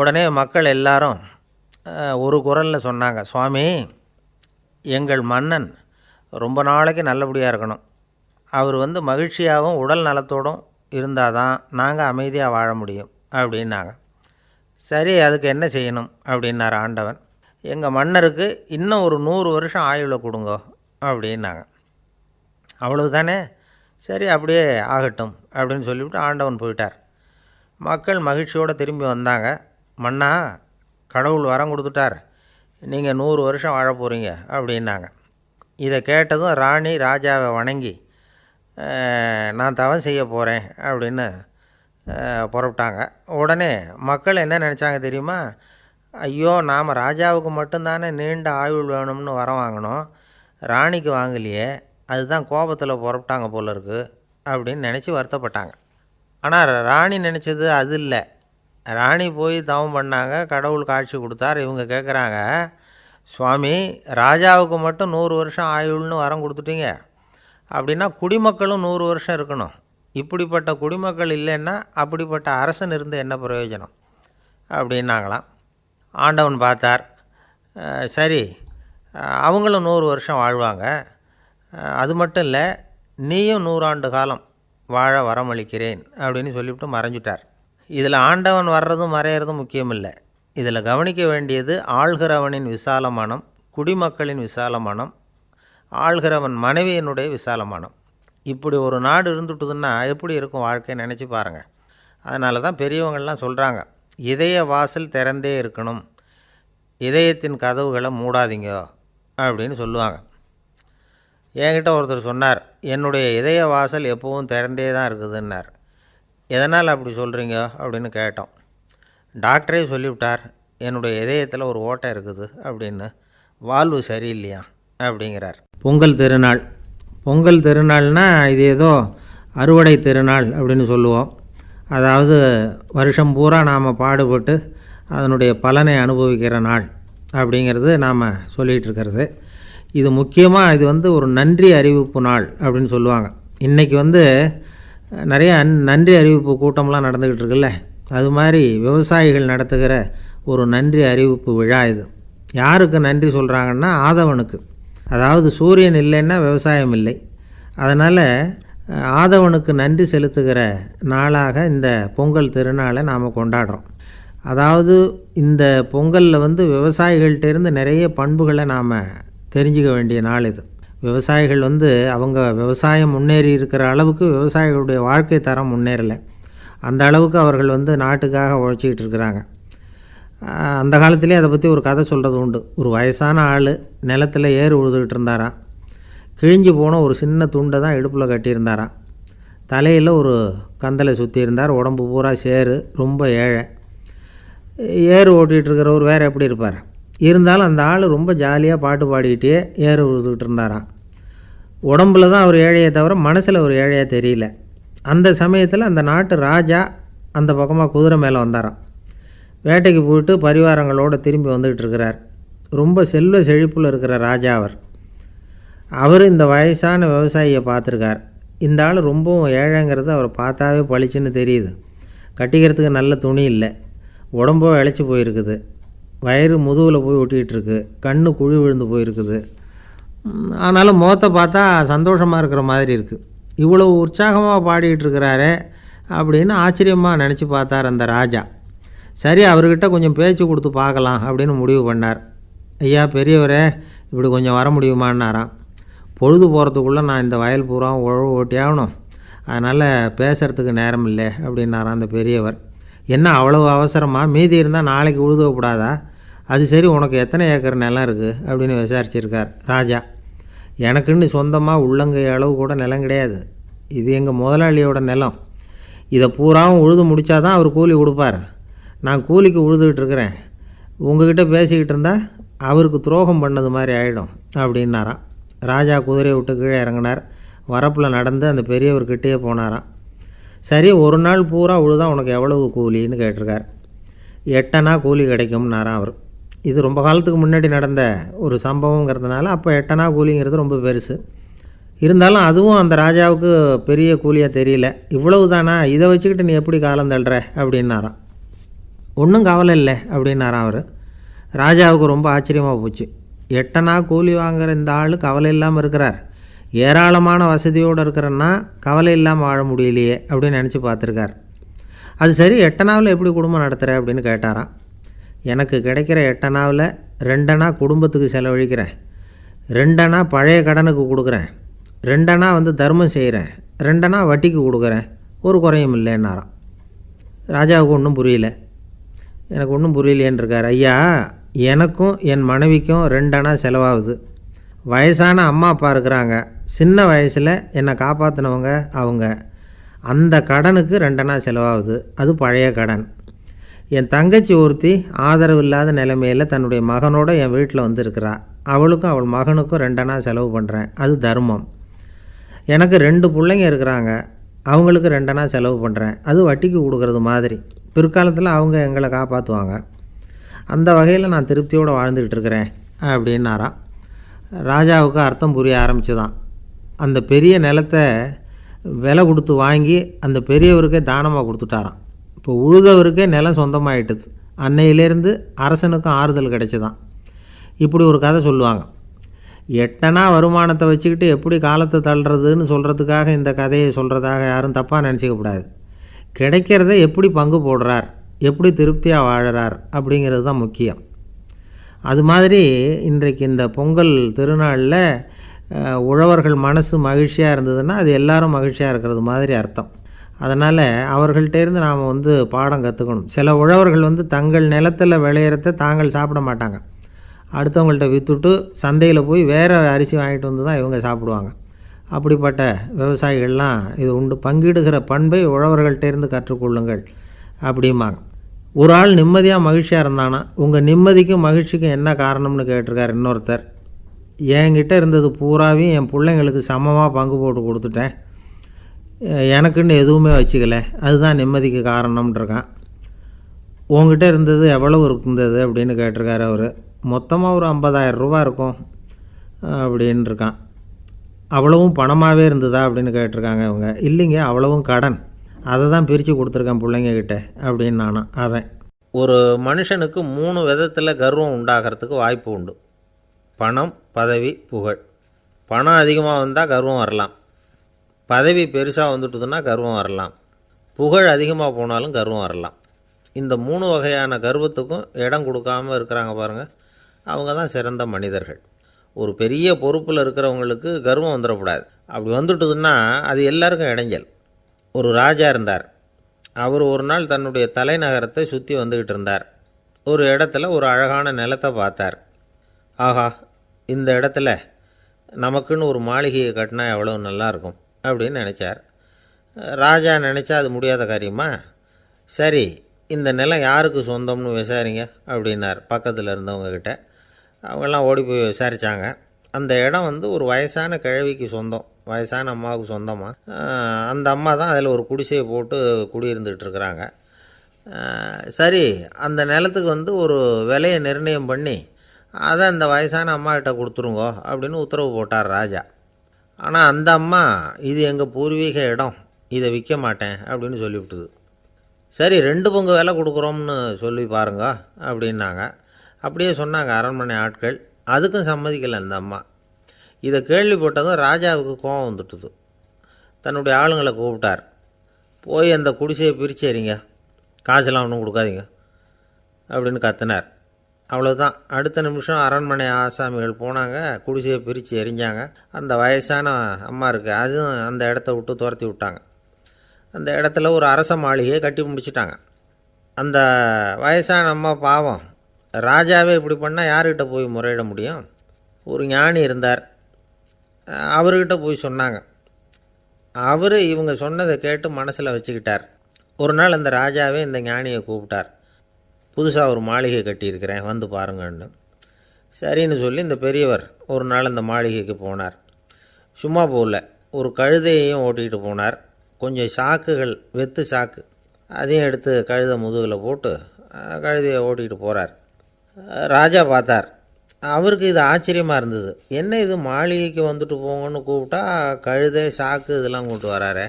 உடனே மக்கள் எல்லாரும் ஒரு குரலில் சொன்னாங்க, சுவாமி, எங்கள் மன்னன் ரொம்ப நாளைக்கு நல்லபடியாக இருக்கணும், அவர் வந்து மகிழ்ச்சியாகவும் உடல் நலத்தோடும் இருந்தால் தான் நாங்கள் அமைதியாக வாழ முடியும் அப்படின்னாங்க. சரி, அதுக்கு என்ன செய்யணும் அப்படின்னார் ஆண்டவன். எங்கள் மன்னருக்கு இன்னும் ஒரு 100 வருஷம் ஆயுளை கொடுங்க அப்படின்னாங்க. அவ்வளவு தானே, சரி அப்படியே ஆகட்டும் அப்படின்னு சொல்லிவிட்டு ஆண்டவன் போயிட்டார். மக்கள் மகிழ்ச்சியோடு திரும்பி வந்தாங்க. மன்னா, கடவுள் வரம் கொடுத்துட்டார், நீங்கள் 100 வருஷம் வாழ போகிறீங்க அப்படின்னாங்க. இதை கேட்டதும் ராணி ராஜாவை வணங்கி, நான் தவம் செய்ய போகிறேன் அப்படின்னு புறப்பட்டாங்க. உடனே மக்கள் என்ன நினச்சாங்க தெரியுமா? ஐயோ, நாம் ராஜாவுக்கு மட்டும்தானே நீண்ட ஆயுள் வேணும்னு வரம் வாங்கினோம், ராணிக்கு வாங்கலையே, அதுதான் கோபத்தில் புறப்பட்டாங்க போல இருக்குது அப்படின்னு நினச்சி வருத்தப்பட்டாங்க. ஆனால் ராணி நினச்சது அது இல்லை. ராணி போய் தவம் பண்ணாங்க, கடவுள் காட்சி கொடுத்தார். இவங்க கேட்குறாங்க, சுவாமி, ராஜாவுக்கு மட்டும் 100 வருஷம் ஆயுள்னு வரம் கொடுத்துட்டீங்க, அப்படின்னா குடிமக்களும் 100 வருஷம் இருக்கணும். இப்படிப்பட்ட குடிமக்கள் இல்லைன்னா அப்படிப்பட்ட அரசன் இருந்து என்ன பிரயோஜனம் அப்படின்னாங்களாம். ஆண்டவன் பார்த்தார், சரி அவங்களும் 100 வருஷம் வாழ்வாங்க, அது மட்டும் இல்லை, நீயும் 100 ஆண்டு காலம் வாழ வரமளிக்கிறேன் அப்படின்னு சொல்லிவிட்டு மறைஞ்சிட்டார். இதில் ஆண்டவன் வர்றதும் மறையிறதும் முக்கியமில்லை. இதில் கவனிக்க வேண்டியது ஆள்கிறவனின் விசால மனம், குடிமக்களின் விசால மனம், ஆள்கிறவன் மனைவியினுடைய விசால மனம். இப்படி ஒரு நாடு இருந்துட்டுதுன்னா எப்படி இருக்கும் வாழ்க்கை நினச்சி பாருங்கள். அதனால தான் பெரியவங்கள்லாம் சொல்கிறாங்க, இதய வாசல் திறந்தே இருக்கணும், இதயத்தின் கதவுகளை மூடாதீங்க அப்படின்னு சொல்லுவாங்க. என்கிட்ட ஒருத்தர் சொன்னார், என்னுடைய இதய வாசல் எப்பவும் திறந்தே தான் இருக்குதுன்னார். எதனால் அப்படி சொல்கிறீங்க அப்படின்னு கேட்டோம். டாக்டரே சொல்லிவிட்டார், என்னுடைய இதயத்தில் ஒரு ஓட்டை இருக்குது அப்படின்னு, வால்வு சரியில்லையா அப்படிங்கிறார். பொங்கல் திருநாள், பொங்கல் திருநாள்னால் இது ஏதோ அறுவடை திருநாள் அப்படின்னு சொல்லுவோம். அதாவது வருஷம் பூரா நாம் பாடுபட்டு அதனுடைய பலனை அனுபவிக்கிற நாள் அப்படிங்கிறது நாம் சொல்லிகிட்டு இருக்கிறது. இது முக்கியமாக இது வந்து ஒரு நன்றி அறிவிப்பு நாள் அப்படின்னு சொல்லுவாங்க. இன்றைக்கி வந்து நிறைய நன்றி அறிவிப்பு கூட்டம்லாம் நடந்துக்கிட்டு இருக்குல்ல, அது மாதிரி விவசாயிகள் நடத்துகிற ஒரு நன்றி அறிவிப்பு விழா இது. யாருக்கு நன்றி சொல்கிறாங்கன்னா ஆதவனுக்கு, அதாவது சூரியன் இல்லைன்னா விவசாயம் இல்லை. அதனால் ஆதவனுக்கு நன்றி செலுத்துகிற நாளாக இந்த பொங்கல் திருநாளை நாம் கொண்டாடுறோம். அதாவது இந்த பொங்கலில் விவசாயிகள்கிட்டேருந்து நிறைய பண்புகளை நாம் தெரிஞ்சுக்க வேண்டிய நாள் இது. விவசாயிகள் அவங்க விவசாயம் முன்னேறி இருக்கிற அளவுக்கு விவசாயிகளுடைய வாழ்க்கை தரம் முன்னேறலை. அந்த அளவுக்கு அவர்கள் நாட்டுக்காக உழைச்சிக்கிட்டு இருக்கிறாங்க. அந்த காலத்திலே அதை பற்றி ஒரு கதை சொல்கிறது உண்டு. ஒரு வயசான ஆள் நிலத்தில் ஏறு உழுதுகிட்டு இருந்தாராம். கிழிஞ்சு போன ஒரு சின்ன துண்டை தான் இடுப்பில் கட்டியிருந்தாராம். தலையில் ஒரு கந்தலை சுற்றி இருந்தார். உடம்பு பூரா சேரு, ரொம்ப ஏழை. ஏறு ஓட்டிகிட்டு இருக்கிறவர் வேறு எப்படி இருப்பார்? இருந்தாலும் அந்த ஆள் ரொம்ப ஜாலியாக பாட்டு பாடிக்கிட்டே ஏறு உழுதுகிட்டு இருந்தாராம். உடம்புல தான் அவர் ஏழையை தவிர மனசில் ஒரு ஏழையாக தெரியல. அந்த சமயத்தில் அந்த நாட்டு ராஜா அந்த பக்கமாக குதிரை மேலே வந்தாராம். வேட்டைக்கு போயிட்டு பரிவாரங்களோடு திரும்பி வந்துக்கிட்டு இருக்கிறார். ரொம்ப செல்வ செழிப்பில் இருக்கிற ராஜா அவர் இந்த வயசான விவசாயியை பார்த்துருக்கார். இந்த ஆள் ரொம்பவும் ஏழைங்கிறது அவர் பார்த்தாவே பளிச்சுன்னு தெரியுது. கட்டிக்கிறதுக்கு நல்ல துணி இல்லை, உடம்போ இழைச்சி போயிருக்குது, வயிறு முதுகில் போய் ஒட்டிகிட்டு இருக்கு, கண்ணு குழி விழுந்து போயிருக்குது. ஆனாலும் முகத்தை பார்த்தா சந்தோஷமாக இருக்கிற மாதிரி இருக்குது. இவ்வளோ உற்சாகமாக பாடிக்கிட்டு இருக்கிறாரே அப்படின்னு ஆச்சரியமாக நினச்சி பார்த்தார் அந்த ராஜா. சரி, அவர்கிட்ட கொஞ்சம் பேச்சு கொடுத்து பார்க்கலாம் அப்படின்னு முடிவு பண்ணார். ஐயா பெரியவரே, இப்படி கொஞ்சம் வர முடியுமான்னாராம். பொழுது போகிறதுக்குள்ளே நான் இந்த வயல் பூரா உழவு ஓட்டி ஆகணும், அதனால் பேசுகிறதுக்கு நேரம் இல்லை அப்படின்னாராம் அந்த பெரியவர். என்ன அவ்வளவு அவசரமாக? மீதி இருந்தால் நாளைக்கு உழுதக்கூடாதா? அது சரி, உனக்கு எத்தனை ஏக்கர் நிலம் இருக்குது அப்படின்னு விசாரிச்சிருக்கார் ராஜா. எனக்குன்னு சொந்தமாக உள்ளங்கை அளவு கூட நிலம் கிடையாது. இது எங்கள் முதலாளியோட நிலம். இதை பூராவும் உழுது முடித்தா தான் அவர் கூலி கொடுப்பார். நான் கூலிக்கு உழுதுகிட்டு இருக்கிறேன். உங்ககிட்ட பேசிக்கிட்டு இருந்தால் அவருக்கு துரோகம் பண்ணது மாதிரி ஆகிடும் அப்படின்னாராம். ராஜா குதிரையை விட்டு கீழே இறங்கினார். வரப்பில் நடந்து அந்த பெரியவர்கிட்டயே போனாராம். சரி, ஒரு நாள் பூரா உழுதா உனக்கு எவ்வளவு கூலின்னு கேட்டிருக்கார். 8 அணா கூலி கிடைக்கும்னாராம் அவர். இது ரொம்ப காலத்துக்கு முன்னாடி நடந்த ஒரு சம்பவங்கிறதுனால அப்போ 8 அணா கூலிங்கிறது ரொம்ப பெருசு. இருந்தாலும் அதுவும் அந்த ராஜாவுக்கு பெரிய கூலியாக தெரியல. இவ்வளவு தானா, இதை வச்சுக்கிட்டு நீ எப்படி காலம் தள்ளுற அப்படின்னாராம். ஒன்றும் கவலை இல்லை அப்படின்னாராம் அவர். ராஜாவுக்கு ரொம்ப ஆச்சரியமாக போச்சு. 8 அணா கூலி வாங்குகிற இந்த ஆள் கவலை இல்லாமல் இருக்கிறார், ஏராளமான வசதியோடு இருக்கிறன்னா கவலை இல்லாமல் வாழ முடியலையே அப்படின்னு நினச்சி பார்த்துருக்கார். அது சரி, 8 அணாவில் எப்படி குடும்பம் நடத்துகிற அப்படின்னு கேட்டாராம். எனக்கு கிடைக்கிற 8 அணாவில் 2 அணா குடும்பத்துக்கு செலவழிக்கிறேன், 2 அணா பழைய கடனுக்கு கொடுக்குறேன், 2 அணா தர்மம் செய்கிறேன், 2 அணா வட்டிக்கு கொடுக்குறேன், ஒரு குறையும் இல்லைன்னாராம். ராஜாவுக்கு ஒன்றும் புரியல. எனக்கு ஒன்றும் புரியலேன்னு இருக்கார். ஐயா, எனக்கும் என் மனைவிக்கும் 2 அணா செலவாகுது. வயசான அம்மா அப்பா இருக்கிறாங்க, சின்ன வயசில் என்னை காப்பாற்றினவங்க அவங்க. அந்த கடனுக்கு 2 அணா செலவாகுது, அது பழைய கடன். என் தங்கச்சி ஒருத்தி ஆதரவு இல்லாத நிலைமையில் தன்னுடைய மகனோட என் வீட்டில் இருக்கிறா. அவளுக்கும் அவள் மகனுக்கும் 2 அணா செலவு பண்ணுறேன், அது தர்மம். எனக்கு 2 பிள்ளைங்க இருக்கிறாங்க, அவங்களுக்கு 2 அணா செலவு பண்ணுறேன், அது வட்டிக்கு கொடுக்கறது மாதிரி. பிற்காலத்தில் அவங்க எங்களை காப்பாற்றுவாங்க. அந்த வகையில் நான் திருப்தியோடு வாழ்ந்துக்கிட்டு இருக்கிறேன் அப்படின்னாராம். ராஜாவுக்கு அர்த்தம் புரிய ஆரம்பிச்சுதான். அந்த பெரிய நிலத்தை விலை கொடுத்து வாங்கி அந்த பெரியவருக்கே தானமாக கொடுத்துட்டாராம். இப்போ உழுதவருக்கே நிலம் சொந்தமாகிட்டுது. அன்னையிலேருந்து அரசனுக்கும் ஆறுதல் கிடைச்சிதான். இப்படி ஒரு கதை சொல்லுவாங்க. 8 அணா வருமானத்தை வச்சுக்கிட்டு எப்படி காலத்தை தள்ளுறதுன்னு சொல்கிறதுக்காக இந்த கதையை சொல்கிறதாக யாரும் தப்பாக நினச்சிக்கக்கூடாது. கிடைக்கிறத எப்படி பங்கு போடுறார், எப்படி திருப்தியாக வாழறார் அப்படிங்கிறது தான் முக்கியம். அது மாதிரி இன்றைக்கு இந்த பொங்கல் திருநாளில் உழவர்கள் மனசு மகிழ்ச்சியாக இருந்ததுன்னா அது எல்லாரும் மகிழ்ச்சியாக இருக்கிறது மாதிரி அர்த்தம். அதனால் அவர்கள்ட்டேருந்து நாம் பாடம் கற்றுக்கணும். சில உழவர்கள் தங்கள் நிலத்தில் விளையிறத தாங்கள் சாப்பிட மாட்டாங்க, அடுத்தவங்கள்ட்ட விற்றுட்டு சந்தையில் போய் வேறு அரிசி வாங்கிட்டு வந்து தான் இவங்க சாப்பிடுவாங்க. அப்படிப்பட்ட விவசாயிகள்லாம் இது உண்டு. பங்கிடுகிற பண்பை உழவர்கள்ட்டேருந்து கற்றுக்கொள்ளுங்கள் அப்படிம்பாங்க. ஒரு ஆள் நிம்மதியாக மகிழ்ச்சியாக இருந்தானா, உங்கள் நிம்மதிக்கும் மகிழ்ச்சிக்கும் என்ன காரணம்னு கேட்டிருக்கார் இன்னொருத்தர். என்கிட்ட இருந்தது பூராவையும் என் பிள்ளைங்களுக்கு சமமாக பங்கு போட்டு கொடுத்துட்டேன், எனக்குன்னு எதுவுமே வச்சுக்கல, அதுதான் நிம்மதிக்கு காரணம்ன்றிருக்கான். உங்ககிட்ட இருந்தது எவ்வளவு இருந்தது அப்படின்னு கேட்டிருக்காரு அவர். மொத்தமாக ஒரு 50,000 ரூபா இருக்கும் அப்படின்னு இருக்கான். அவ்வளவும் பணமாகவே இருந்ததா அப்படின்னு கேட்டிருக்காங்க இவங்க. இல்லைங்க, அவ்வளவும் கடன், அதை தான் பிரித்து கொடுத்துருக்கேன் பிள்ளைங்கக்கிட்ட அப்படின்னு நானும். அவன் ஒரு மனுஷனுக்கு 3 விதத்தில் கர்வம் உண்டாகிறதுக்கு வாய்ப்பு உண்டு. பணம், பதவி, புகழ். பணம் அதிகமாக வந்தால் கர்வம் வரலாம், பதவி பெருசாக வந்துட்டுதுன்னா கர்வம் வரலாம், புகழ் அதிகமாக போனாலும் கர்வம் வரலாம். இந்த 3 வகையான கர்வத்துக்கும் இடம் கொடுக்காமல் இருக்கிறாங்க பாருங்கள், அவங்க தான் சிறந்த மனிதர்கள். ஒரு பெரிய பொறுப்பில் இருக்கிறவங்களுக்கு கர்வம் வந்துடக்கூடாது. அப்படி வந்துட்டுதுன்னா அது எல்லாருக்கும் இடைஞ்சல். ஒரு ராஜா இருந்தார். அவர் ஒரு நாள் தன்னுடைய தலைநகரத்தை சுற்றி வந்துக்கிட்டு இருந்தார். ஒரு இடத்துல ஒரு அழகான நிலத்தை பார்த்தார். ஆஹா, இந்த இடத்துல நமக்குன்னு ஒரு மாளிகையை கட்டினா எவ்வளோ நல்லாயிருக்கும் அப்படின்னு நினச்சார். ராஜா நினச்சா அது முடியாத காரியமா? சரி, இந்த நிலம் யாருக்கு சொந்தம்னு விசாரிங்க அப்படின்னார் பக்கத்தில் இருந்தவங்கக்கிட்ட. அவங்கெல்லாம் ஓடி போய் விசாரித்தாங்க. அந்த இடம் ஒரு வயசான கிழவிக்கு சொந்தம், வயசான அம்மாவுக்கு சொந்தமாக. அந்த அம்மா தான் அதில் ஒரு குடிசையை போட்டு குடியிருந்துகிட்டு இருக்கிறாங்க. சரி, அந்த நிலத்துக்கு ஒரு விலையை நிர்ணயம் பண்ணி அதை அந்த வயசான அம்மாக்கிட்ட கொடுத்துருங்கோ அப்படின்னு உத்தரவு போட்டார் ராஜா. ஆனால் அந்த அம்மா, இது எங்கள் பூர்வீக இடம், இதை விற்க மாட்டேன் அப்படின்னு சொல்லிவிட்டுது. சரி, 2 பங்கு விலை கொடுக்குறோம்னு சொல்லி பாருங்க அப்படின்னாங்க. அப்படியே சொன்னாங்க அரண்மனை ஆட்கள். அதுக்கும் சம்மதிக்கலை அந்த அம்மா. இதை கேள்விப்பட்டதும் ராஜாவுக்கு கோபம் வந்துட்டுது. தன்னுடைய ஆளுங்களை கூப்பிட்டார். போய் அந்த குடிசையை பிரித்து எறிங்க, காசெல்லாம் ஒன்றும் கொடுக்காதீங்க அப்படின்னு கத்தினார். அவ்வளோதான். அடுத்த நிமிஷம் அரண்மனை ஆசாமிகள் போனாங்க, குடிசையை பிரித்து எரிஞ்சாங்க. அந்த வயசான அம்மா இருக்குது, அதுவும் அந்த இடத்த விட்டு துரத்தி விட்டாங்க. அந்த இடத்துல ஒரு அரச மாளிகையை கட்டி முடிச்சிட்டாங்க. அந்த வயசான அம்மா பாவம், ராஜாவே இப்படி பண்ணால் யார்கிட்ட போய் முறையிட முடியும்? ஒரு ஞானி இருந்தார், அவர்கிட்ட போய் சொன்னாங்க. அவர் இவங்க சொன்னதை கேட்டு மனசில் வச்சுக்கிட்டார். ஒரு நாள் அந்த ராஜாவே இந்த ஞானியை கூப்பிட்டார். புதுசாக ஒரு மாளிகை கட்டியிருக்கிறேன், வந்து பாருங்கன்னு. சரின்னு சொல்லி இந்த பெரியவர் ஒரு நாள் அந்த மாளிகைக்கு போனார். சும்மா போகல, ஒரு கழுதையையும் ஓட்டிகிட்டு போனார். கொஞ்சம் சாக்குகள், வெத்து சாக்கு, அதையும் எடுத்து கழுதை முதுகில் போட்டு கழுதையை ஓட்டிகிட்டு போகிறார். ராஜா பார்த்தார். அவருக்கு இது ஆச்சரியமாக இருந்தது. என்ன இது, மாளிகைக்கு வந்துட்டு போங்கன்னு கூப்பிட்டா கழுதை, சாக்கு இதெல்லாம் கொண்டு வராரே,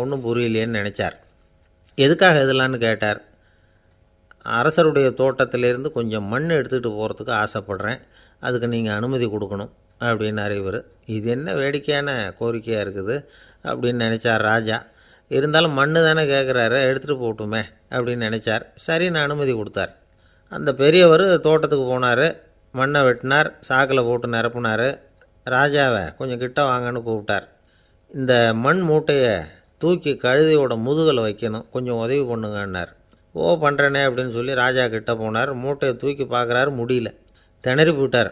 ஒன்றும் புரியலையேன்னு நினச்சார். எதுக்காக இதெல்லாம்னு கேட்டார். அரசருடைய தோட்டத்திலேருந்து கொஞ்சம் மண் எடுத்துகிட்டு போகிறதுக்கு ஆசைப்படுறேன், அதுக்கு நீங்கள் அனுமதி கொடுக்கணும் அப்படின்னாரு இவர். இது என்ன வேடிக்கையான கோரிக்கையாக இருக்குது அப்படின்னு நினச்சார் ராஜா. இருந்தாலும் மண்ணு தானே கேட்குறாரு, எடுத்துகிட்டு போகட்டுமே அப்படின்னு நினச்சார். சரி, நான் அனுமதி கொடுத்தார். அந்த பெரியவர் தோட்டத்துக்கு போனார், மண்ணை வெட்டினார், சாக்கில் போட்டு நிரப்புனார். ராஜாவை கொஞ்சம் கிட்ட வாங்கன்னு கூப்பிட்டார். இந்த மண் மூட்டையை தூக்கி கழுதையோட முதுகில் வைக்கணும், கொஞ்சம் உதவி பண்ணுங்கன்னார். ஓ, பண்ணுறேனே அப்படின்னு சொல்லி ராஜா கிட்ட போனார். மூட்டையை தூக்கி பார்க்குறாரு, முடியல, திணறி போட்டார்.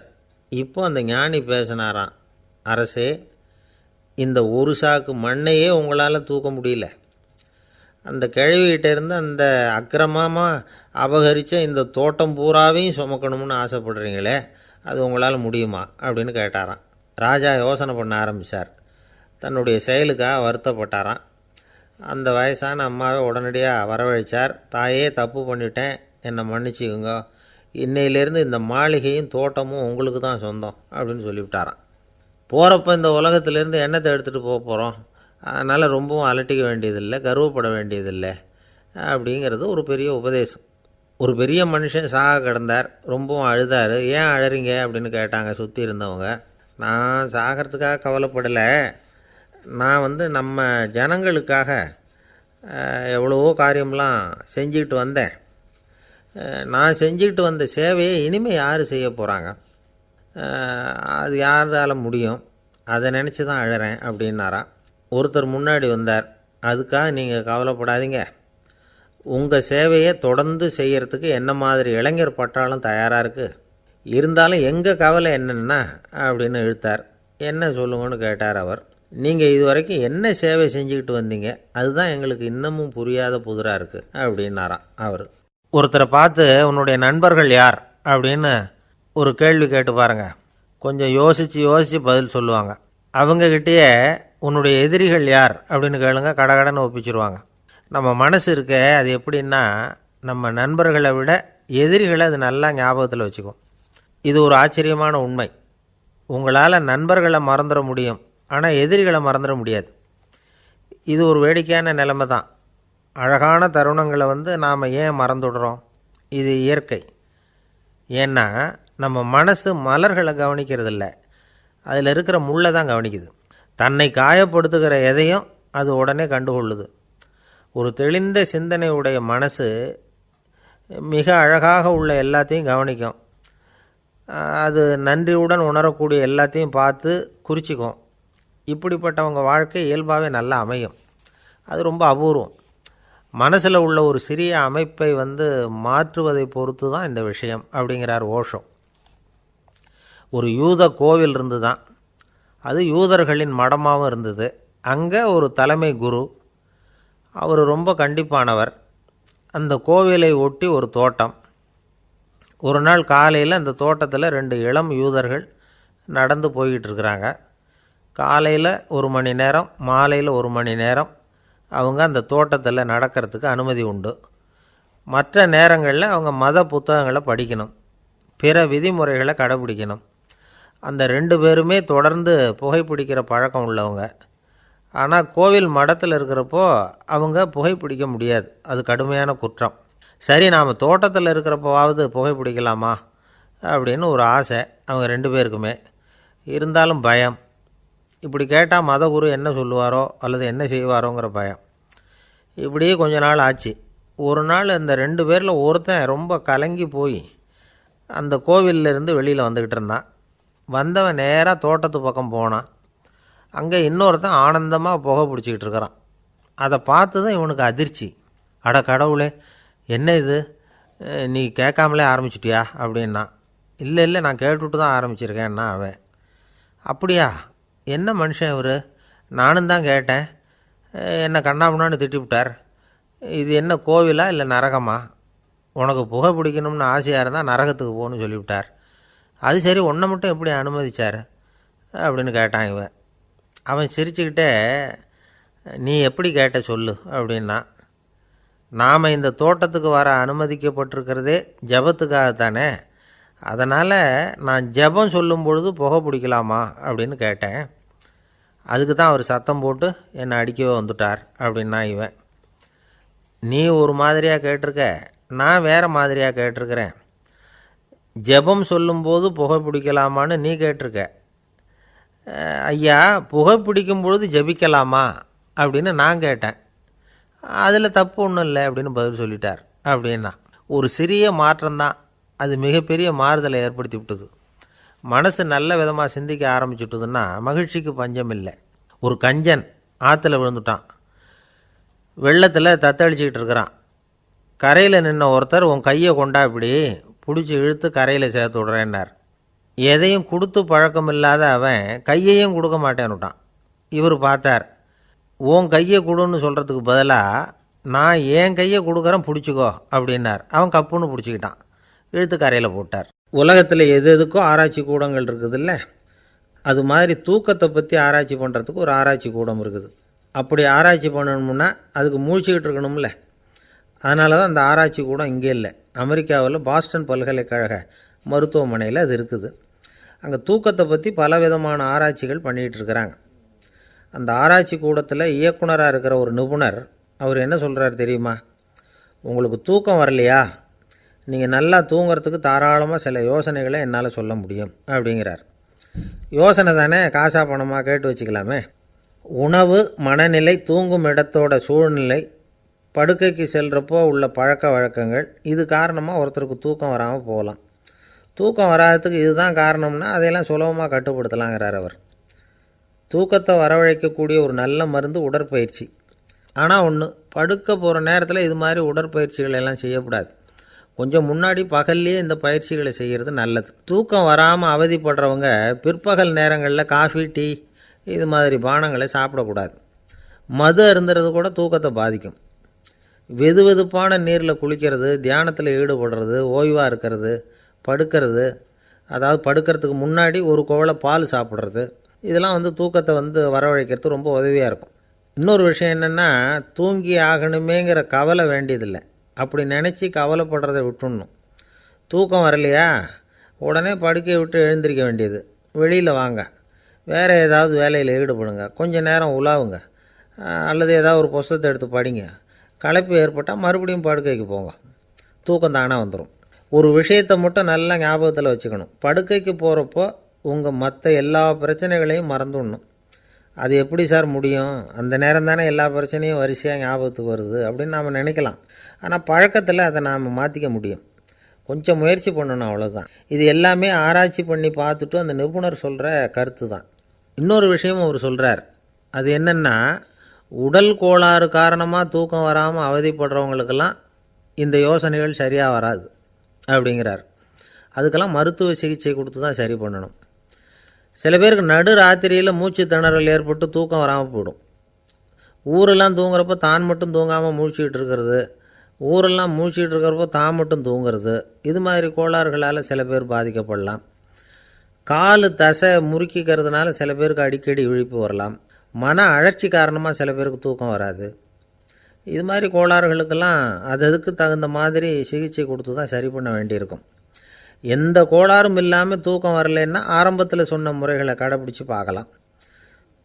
இப்போ அந்த ஞானி பேசினாராம். அரசே, இந்த ஒரு சாக்கு மண்ணையே உங்களால் தூக்க முடியல, அந்த கிழவிகிட்ட இருந்து அந்த அக்கிரமமாக அபகரித்த இந்த தோட்டம் பூராவையும் சுமக்கணும்னு ஆசைப்படுறீங்களே, அது உங்களால் முடியுமா அப்படின்னு கேட்டாராம். ராஜா யோசனை பண்ண ஆரம்பித்தார். தன்னுடைய செயலுக்காக வருத்தப்பட்டாராம். அந்த வயசான அம்மாவை உடனடியாக வரவழைச்சார். தாயே, தப்பு பண்ணிட்டேன், என்னை மன்னிச்சுக்குங்க, இன்னையிலேருந்து இந்த மாளிகையும் தோட்டமும் உங்களுக்கு தான் சொந்தம் அப்படின்னு சொல்லிவிட்டாராம். போகிறப்ப இந்த உலகத்திலேருந்து எண்ணத்தை எடுத்துகிட்டு போக போகிறோம், அதனால் ரொம்பவும் அலட்டிக்க வேண்டியதில்லை, கர்வப்பட வேண்டியதில்லை அப்படிங்கிறது ஒரு பெரிய உபதேசம். ஒரு பெரிய மனுஷன் சாக கிடந்தார், ரொம்பவும் அழுதார். ஏன் அழறீங்க அப்படின்னு கேட்டாங்க சுற்றி இருந்தவங்க. நான் சாகிறதுக்காக கவலைப்படலை, நான் நம்ம ஜனங்களுக்காக எவ்வளவோ காரியம்லாம் செஞ்சுக்கிட்டு வந்தேன். நான் செஞ்சுக்கிட்டு வந்த சேவையை இனிமேல் யார் செய்ய போகிறாங்க, அது யாரால் முடியும், அதை நினச்சி தான் அழறேன் அப்படின்னாராம். ஒருத்தர் முன்னாடி வந்தார். அதுக்காக நீங்கள் கவலைப்படாதீங்க, உங்கள் சேவையை தொடர்ந்து செய்கிறதுக்கு என்ன மாதிரி இளைஞர் பட்டாலும் தயாராக இருக்குது, இருந்தாலும் எங்கள் கவலை என்னென்னா அப்படின்னு இழுத்தார். என்ன சொல்லுங்கன்னு கேட்டார் அவர். நீங்கள் இது வரைக்கும் என்ன சேவை செஞ்சுக்கிட்டு வந்தீங்க, அதுதான் எங்களுக்கு இன்னமும் புரியாத புதிராக இருக்குது அப்படின்னாராம் அவர். ஒருத்தரை பார்த்து உன்னுடைய நண்பர்கள் யார் அப்படின்னு ஒரு கேள்வி கேட்டு பாருங்க, கொஞ்சம் யோசித்து பதில் சொல்லுவாங்க. அவங்கக்கிட்டேயே உன்னுடைய எதிரிகள் யார் அப்படின்னு கேளுங்க, கடகடன்னு ஒப்பிச்சிருவாங்க. நம்ம மனசு இருக்க, அது எப்படின்னா, நம்ம நண்பர்களை விட எதிரிகளை அது நல்லா ஞாபகத்தில் வச்சுக்கும். இது ஒரு ஆச்சரியமான உண்மை. உங்களால் நண்பர்களை மறந்துட முடியும், ஆனால் எதிரிகளை மறந்துட முடியாது. இது ஒரு வேடிக்கையான நிலைமை தான். அழகான தருணங்களை நாம் ஏன் மறந்துடுறோம்? இது இயற்கை. ஏன்னா நம்ம மனசு மலர்களை கவனிக்கிறதில்ல, அதில் இருக்கிற முள்ளை தான் கவனிக்குது. தன்னை காயப்படுத்துகிற எதையும் அது உடனே கண்டுகொள்ளுது. ஒரு தெளிந்த சிந்தனை உடைய மனசு மிக அழகாக உள்ள எல்லாத்தையும் கவனிக்கும். அது நன்றியுடன் உணரக்கூடிய எல்லாத்தையும் பார்த்து குறிச்சிக்கும். இப்படிப்பட்டவங்க வாழ்க்கை இயல்பாகவே நல்லா அமையும். அது ரொம்ப அபூர்வம். மனசில் உள்ள ஒரு சிறிய அமைப்பை மாற்றுவதை பொறுத்து தான் இந்த விஷயம் அப்படிங்கிறார் ஓஷோ. ஒரு யூத கோவில் இருந்து தான், அது யூதர்களின் மடமாகவும் இருந்தது. அங்கே ஒரு தலைமை குரு, அவர் ரொம்ப கண்டிப்பானவர். அந்த கோவிலை ஒட்டி ஒரு தோட்டம். ஒரு நாள் காலையில் அந்த தோட்டத்தில் 2 இளம் யூதர்கள் நடந்து போய்கிட்டு இருக்கிறாங்க. காலையில் 1 மணி நேரம், மாலையில் 1 மணி நேரம் அவங்க அந்த தோட்டத்தில் நடக்கிறதுக்கு அனுமதி உண்டு. மற்ற நேரங்களில் அவங்க மத புத்தகங்களை படிக்கணும், பிற விதிமுறைகளை கடைபிடிக்கணும். அந்த 2 பேருமே தொடர்ந்து புகைப்பிடிக்கிற பழக்கம் உள்ளவங்க. ஆனால் கோவில் மடத்தில் இருக்கிறப்போ அவங்க புகைப்பிடிக்க முடியாது, அது கடுமையான குற்றம். சரி, நாம் தோட்டத்தில் இருக்கிறப்போவாவது புகைப்பிடிக்கலாமா அப்படின்னு ஒரு ஆசை அவங்க 2 பேருக்குமே. இருந்தாலும் பயம். இப்படி கேட்டால் மதகுரு என்ன சொல்லுவாரோ அல்லது என்ன செய்வாரோங்கிற பயம். இப்படியே கொஞ்ச நாள் ஆச்சு. ஒரு நாள் இந்த 2 பேரில் ஒருத்தன் ரொம்ப கலங்கி போய் அந்த கோவிலிருந்து வெளியில் வந்துக்கிட்டு இருந்தான். வந்தவன் நேராக தோட்டத்து பக்கம் போனான். அங்கே இன்னொருத்தன் ஆனந்தமாக புகை பிடிச்சிக்கிட்டு இருக்கிறான். அதை பார்த்து தான் இவனுக்கு அதிர்ச்சி. அட கடவுளே, என்ன இது, நீ கேட்காமலே ஆரம்பிச்சிட்டியா அப்படின்னா. இல்லை நான் கேட்டுவிட்டு தான் ஆரம்பிச்சிருக்கேன்னா அவன். அப்படியா, என்ன மனுஷன் இவர், நானும் தான் கேட்டேன், என்ன கண்ணாபுண்ணான்னு திட்டிவிட்டார். இது என்ன கோவிலா இல்லை நரகமா? உனக்கு புகை பிடிக்கணும்னு ஆசையாக இருந்தால் நரகத்துக்கு போகணும்னு சொல்லிவிட்டார். அது சரி, உன்னை மட்டும் எப்படி அனுமதிச்சார் அப்படின்னு கேட்டான் இவன். அவன் சிரிச்சுக்கிட்டே, நீ எப்படி கேட்ட சொல்லு அப்படின்னா. நாம் இந்த தோட்டத்துக்கு வர அனுமதிக்கப்பட்டிருக்கிறதே ஜபத்துக்காகத்தானே, அதனால் நான் ஜபம் சொல்லும் பொழுது புகை பிடிக்கலாமா அப்படின்னு கேட்டேன். அதுக்கு தான் அவர் சத்தம் போட்டு என்னை அடிக்கவே வந்துட்டார் அப்படின்னா இவன். நீ ஒரு மாதிரியாக கேட்டிருக்க, நான் வேறு மாதிரியாக கேட்டிருக்கிறேன். ஜபம் சொல்லும்போது புகை பிடிக்கலாமான்னு நீ கேட்டிருக்க. ஐயா, புகை பிடிக்கும் பொழுது ஜபிக்கலாமா அப்படின்னு நான் கேட்டேன். அதில் தப்பு ஒன்றும் இல்லை அப்படின்னு பதில் சொல்லிட்டார் அப்படின்னா. ஒரு சிறிய மாற்றம்தான் அது மிகப்பெரிய மாறுதலை ஏற்படுத்தி விட்டது. மனசு நல்ல விதமாக சிந்திக்க ஆரம்பிச்சுட்டுதுன்னா மகிழ்ச்சிக்கு பஞ்சம் இல்லை. ஒரு கஞ்சன் ஆற்றுல விழுந்துட்டான். வெள்ளத்தில் தத்தளிச்சிக்கிட்டு இருக்கிறான். கரையில் நின்ன ஒருத்தர், உன் கையை கொண்டா இப்படி பிடிச்சி இழுத்து கரையில் சேர்த்து விட்றேன்னார். எதையும் கொடுத்து பழக்கம் இல்லாத அவன் கையையும் கொடுக்க மாட்டேன்னுட்டான். இவர் பார்த்தார். உன் கையை கொடுன்னு சொல்கிறதுக்கு பதிலாக நான் என் கையை கொடுக்குறேன் பிடிச்சிக்கோ அப்படின்னார். அவன் கப்புன்னு பிடிச்சிக்கிட்டான், இழுத்து கரையில் போட்டார். உலகத்தில் எது எதுக்கும் ஆராய்ச்சி கூடங்கள் இருக்குதுல்ல, அது மாதிரி தூக்கத்தை பற்றி ஆராய்ச்சி பண்ணுறதுக்கு ஒரு ஆராய்ச்சி கூடம் இருக்குது. அப்படி ஆராய்ச்சி பண்ணணும்னா அதுக்கு மூழ்கிக்கிட்டு இருக்கணும்ல. அதனால தான் அந்த ஆராய்ச்சி கூடம் இங்கே இல்லை. அமெரிக்காவில் பாஸ்டன் பல்கலைக்கழக மருத்துவமனையில் அது இருக்குது. அங்கே தூக்கத்தை பற்றி பலவிதமான ஆராய்ச்சிகள் பண்ணிகிட்டு இருக்கிறாங்க. அந்த ஆராய்ச்சி கூடத்தில் இயக்குனராக இருக்கிற ஒரு நிபுணர், அவர் என்ன சொல்கிறார் தெரியுமா? உங்களுக்கு தூக்கம் வரலையா, நீங்கள் நல்லா தூங்கிறதுக்கு தாராளமாக சில யோசனைகளை என்னால் சொல்ல முடியும் அப்படிங்கிறார். யோசனை தானே, காசா பணமாக கேட்டு வச்சுக்கலாமே. உணவு, மனநிலை, தூங்கும் இடத்தோட சூழ்நிலை, படுக்கைக்கு செல்கிறப்போ உள்ள பழக்க வழக்கங்கள், இது காரணமாக ஒருத்தருக்கு தூக்கம் வராமல் போகலாம். தூக்கம் வராததுக்கு இதுதான் காரணம்னா அதையெல்லாம் சுலபமாக கட்டுப்படுத்தலாங்கிறார் அவர். தூக்கத்தை வரவழைக்கக்கூடிய ஒரு நல்ல மருந்து உடற்பயிற்சி. ஆனால் ஒன்று, படுக்க போகிற நேரத்தில் இது மாதிரி உடற்பயிற்சிகள் எல்லாம் செய்யக்கூடாது. கொஞ்சம் முன்னாடி பகல்லையே இந்த பயிற்சிகளை செய்கிறது நல்லது. தூக்கம் வராமல் அவதிப்படுறவங்க பிற்பகல் நேரங்களில் காஃபி, டீ இது மாதிரி பானங்களை சாப்பிடக்கூடாது. மது அருந்துறது கூட தூக்கத்தை பாதிக்கும். வெது வெதுப்பான நீரில் குளிக்கிறது, தியானத்தில் ஈடுபடுறது, ஓய்வாக இருக்கிறது, படுக்கிறது, அதாவது படுக்கிறதுக்கு முன்னாடி ஒரு குவளை பால் சாப்பிட்றது, இதெல்லாம் தூக்கத்தை வரவழைக்கிறது ரொம்ப உதவியாக இருக்கும். இன்னொரு விஷயம் என்னென்னா, தூங்கி ஆகணுமேங்கிற கவலை வேண்டியதில்லை. அப்படி நினச்சி கவலைப்படுறதை விட்டுடணும். தூக்கம் வரலையா, உடனே படுக்கையை விட்டு எழுந்திரிக்க வேண்டியது. வெளியில் வாங்க, வேறு ஏதாவது வேலையில் ஈடுபடுங்க, கொஞ்சம் நேரம் உலாவுங்க, அல்லது ஏதாவது ஒரு புஸ்தகத்தை எடுத்து படிங்க. களைப்பு ஏற்பட்டால் மறுபடியும் படுக்கைக்கு போங்க, தூக்கம் தானாக வந்துடும். ஒரு விஷயத்தை மட்டும் நல்லா ஞாபகத்தில் வச்சுக்கணும். படுக்கைக்கு போகிறப்போ உங்கள் மற்ற எல்லா பிரச்சனைகளையும் மறந்துடணும். அது எப்படி சார் முடியும்? அந்த நேரம் தானே எல்லா பிரச்சனையும் வரிசையாக ஞாபகத்துக்கு வருது அப்படின்னு நாம் நினைக்கலாம். ஆனால் பழக்கத்தில் அதை நாம் மாற்றிக்க முடியும். கொஞ்சம் முயற்சி பண்ணணும், அவ்வளோதான். இது எல்லாமே ஆராய்ச்சி பண்ணி பார்த்துட்டு அந்த நிபுணர் சொல்கிற கருத்து தான். இன்னொரு விஷயமும் அவர் சொல்கிறார். அது என்னென்னா, உடல் கோளாறு காரணமாக தூக்கம் வராமல் அவதிப்படுறவங்களுக்கெல்லாம் இந்த யோசனைகள் சரியாக வராது அப்படிங்கிறார். அதுக்கெல்லாம் மருத்துவ சிகிச்சை கொடுத்து தான் சரி பண்ணணும். சில பேருக்கு நடு ராத்திரியில் மூச்சு திணறல் ஏற்பட்டு தூக்கம் வராமல் போயிடும். ஊரெல்லாம் தூங்குறப்போ தான் மட்டும் தூங்காமல் மூழ்கிட்டு இருக்கிறது, ஊரெல்லாம் மூழ்கிட்டு இருக்கிறப்போ தான் மட்டும் தூங்குறது, இது மாதிரி கோளாறுகளால் சில பேர் பாதிக்கப்படலாம். கால் தசை முறுக்கிக்கிறதுனால சில பேருக்கு அடிக்கடி விழிப்பு வரலாம். மன அழற்சி காரணமாக சில பேருக்கு தூக்கம் வராது. இது மாதிரி கோளாறுகளுக்கெல்லாம் அதுக்கு தகுந்த மாதிரி சிகிச்சை கொடுத்து தான் சரி பண்ண வேண்டியிருக்கும். எந்த கோளாறும் இல்லாமல் தூக்கம் வரலைன்னா ஆரம்பத்தில் சொன்ன முறைகளை கடைப்பிடிச்சி பார்க்கலாம்.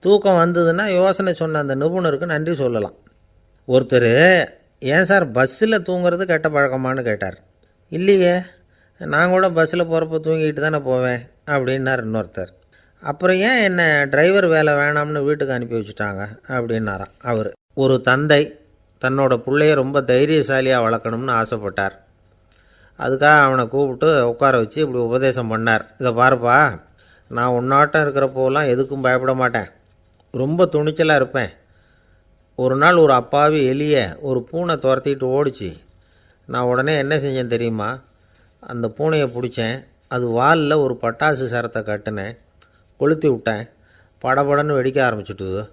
தூக்கம் வந்ததுன்னா யோசனை சொன்ன அந்த நிபுணருக்கு நன்றி சொல்லலாம். ஒருத்தர், ஏன் சார் பஸ்ஸில் தூங்குறது கெட்ட பழக்கமானு கேட்டார். இல்லையே, நான் கூட பஸ்ஸில் போகிறப்ப தூங்கிட்டு தானே போவேன் அப்படின்னார் இன்னொருத்தர். அப்புறம் ஏன் என்ன டிரைவர் வேலை வேணாம்னு வீட்டுக்கு அனுப்பி வச்சுட்டாங்க அப்படின்னாராம் அவர். ஒரு தந்தை தன்னோட பிள்ளைய ரொம்ப தைரியசாலியாக வளர்க்கணும்னு ஆசைப்பட்டார். அதுக்காக அவனை கூப்பிட்டு உட்கார வச்சு இப்படி உபதேசம் பண்ணார். இதை பாருப்பா, நான் உன்னாட்டம் இருக்கிறப்போலாம் எதுக்கும் பயப்பட மாட்டேன், ரொம்ப துணிச்சலாக இருப்பேன். ஒரு நாள் ஒரு அப்பாவி எலியை ஒரு பூனை துரத்திட்டு ஓடிச்சு. நான் உடனே என்ன செஞ்சேன் தெரியுமா? அந்த பூனையை பிடிச்சேன், அது வாலில் ஒரு பட்டாசு சரத்தை கட்டினேன், கொளுத்தி விட்டேன், படபடன்னு வெடிக்க ஆரம்பிச்சுட்டுது.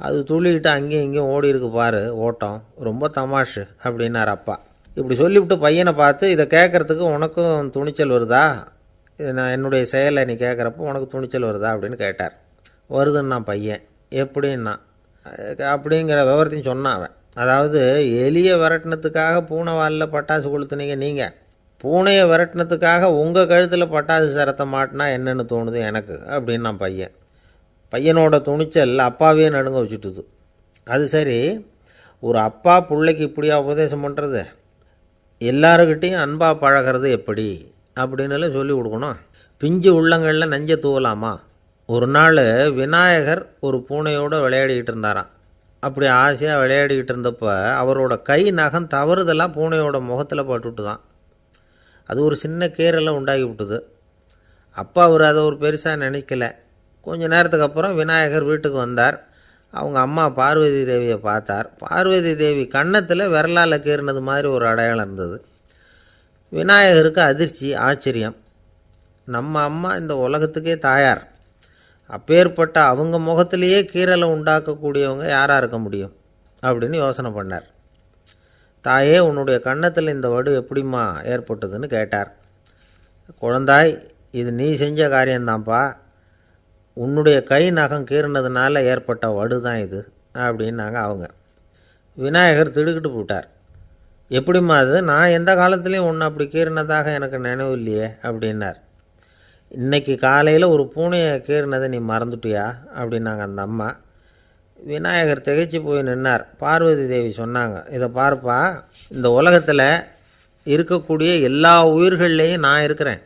அது துள்ளிக்கிட்டு அங்கேயும் இங்கேயும் ஓடி இருக்கு பாரு ஓட்டம், ரொம்ப தமாஷு அப்படின்னார் அப்பா. இப்படி சொல்லிவிட்டு பையனை பார்த்து, இதை கேட்குறதுக்கு உனக்கும் துணிச்சல் வருதா? நான் என்னுடைய செயலை நீ கேட்குறப்போ உனக்கு துணிச்சல் வருதா அப்படின்னு கேட்டார். வருதுன்னா பையன். எப்படின்னா அப்படிங்கிற விவரத்தையும் சொன்னான் அவன். அதாவது, எலியை விரட்டினத்துக்காக பூனை வாலில் பட்டாசு கொளுத்துனீங்க நீங்கள், பூனையை விரட்டினத்துக்காக உங்கள் கழுத்தில் பட்டாசு சரத்தை மாட்டினா என்னென்னு தோணுது எனக்கு அப்படின்னு நான் பையன். பையனோட துணிச்சல் அப்பாவே நடுங்க வச்சுட்டுது. அது சரி, ஒரு அப்பா பிள்ளைக்கு இப்படியா உபதேசம் பண்ணுறது? எல்லாருக்கிட்டையும் அன்பாக பழகிறது எப்படி அப்படின்னு சொல்லி கொடுக்கணும். பிஞ்சு உள்ளங்களில் நஞ்சை தூவலாமா? ஒரு நாள் விநாயகர் ஒரு பூனையோடு விளையாடிக்கிட்டு இருந்தாராம். அப்படி ஆசையாக விளையாடிக்கிட்டு இருந்தப்போ அவரோட கை நகம் தவறுதெல்லாம் பூனையோட முகத்தில் பட்டுட்டு தான். அது ஒரு சின்ன கீறலை உண்டாகி விட்டுது. அப்போ அவர் அதை ஒரு பெருசாக நினைக்கல. கொஞ்ச நேரத்துக்கு அப்புறம் விநாயகர் வீட்டுக்கு வந்தார். அவங்க அம்மா பார்வதி தேவியை பார்த்தார். பார்வதி தேவி கன்னத்தில் விரலால் கீறினது மாதிரி ஒரு அடையாளம் இருந்தது. விநாயகருக்கு அதிர்ச்சி, ஆச்சரியம். நம்ம அம்மா இந்த உலகத்துக்கே தாயார், அப்பேற்பட்ட அவங்க முகத்திலேயே கீறலை உண்டாக்கக்கூடியவங்க யாராக இருக்க முடியும் அப்படின்னு யோசனை பண்ணார். தாயே, உன்னுடைய கன்னத்தில் இந்த வடு எப்படிம்மா ஏற்பட்டதுன்னு கேட்டார். குழந்தாய், இது நீ செஞ்ச காரியம்தான்ப்பா, உன்னுடைய கை நகம் கீறினதுனால ஏற்பட்ட வடு தான் இது அப்படின்னாங்க அவங்க. விநாயகர் திடுக்கிட்டு போட்டார். எப்படிம்மா அது? நான் எந்த காலத்துலேயும் ஒன்று அப்படி கீறினதாக எனக்கு நினைவு இல்லையே அப்படின்னார். இன்றைக்கி காலையில் ஒரு பூனையை கீறினதை நீ மறந்துட்டியா அப்படின்னாங்க அந்த அம்மா. விநாயகர் திகைச்சு போய் நின்னார். பார்வதி தேவி சொன்னாங்க, இதை பாருப்பா, இந்த உலகத்தில் இருக்கக்கூடிய எல்லா உயிர்கள்லேயும் நான் இருக்கிறேன்,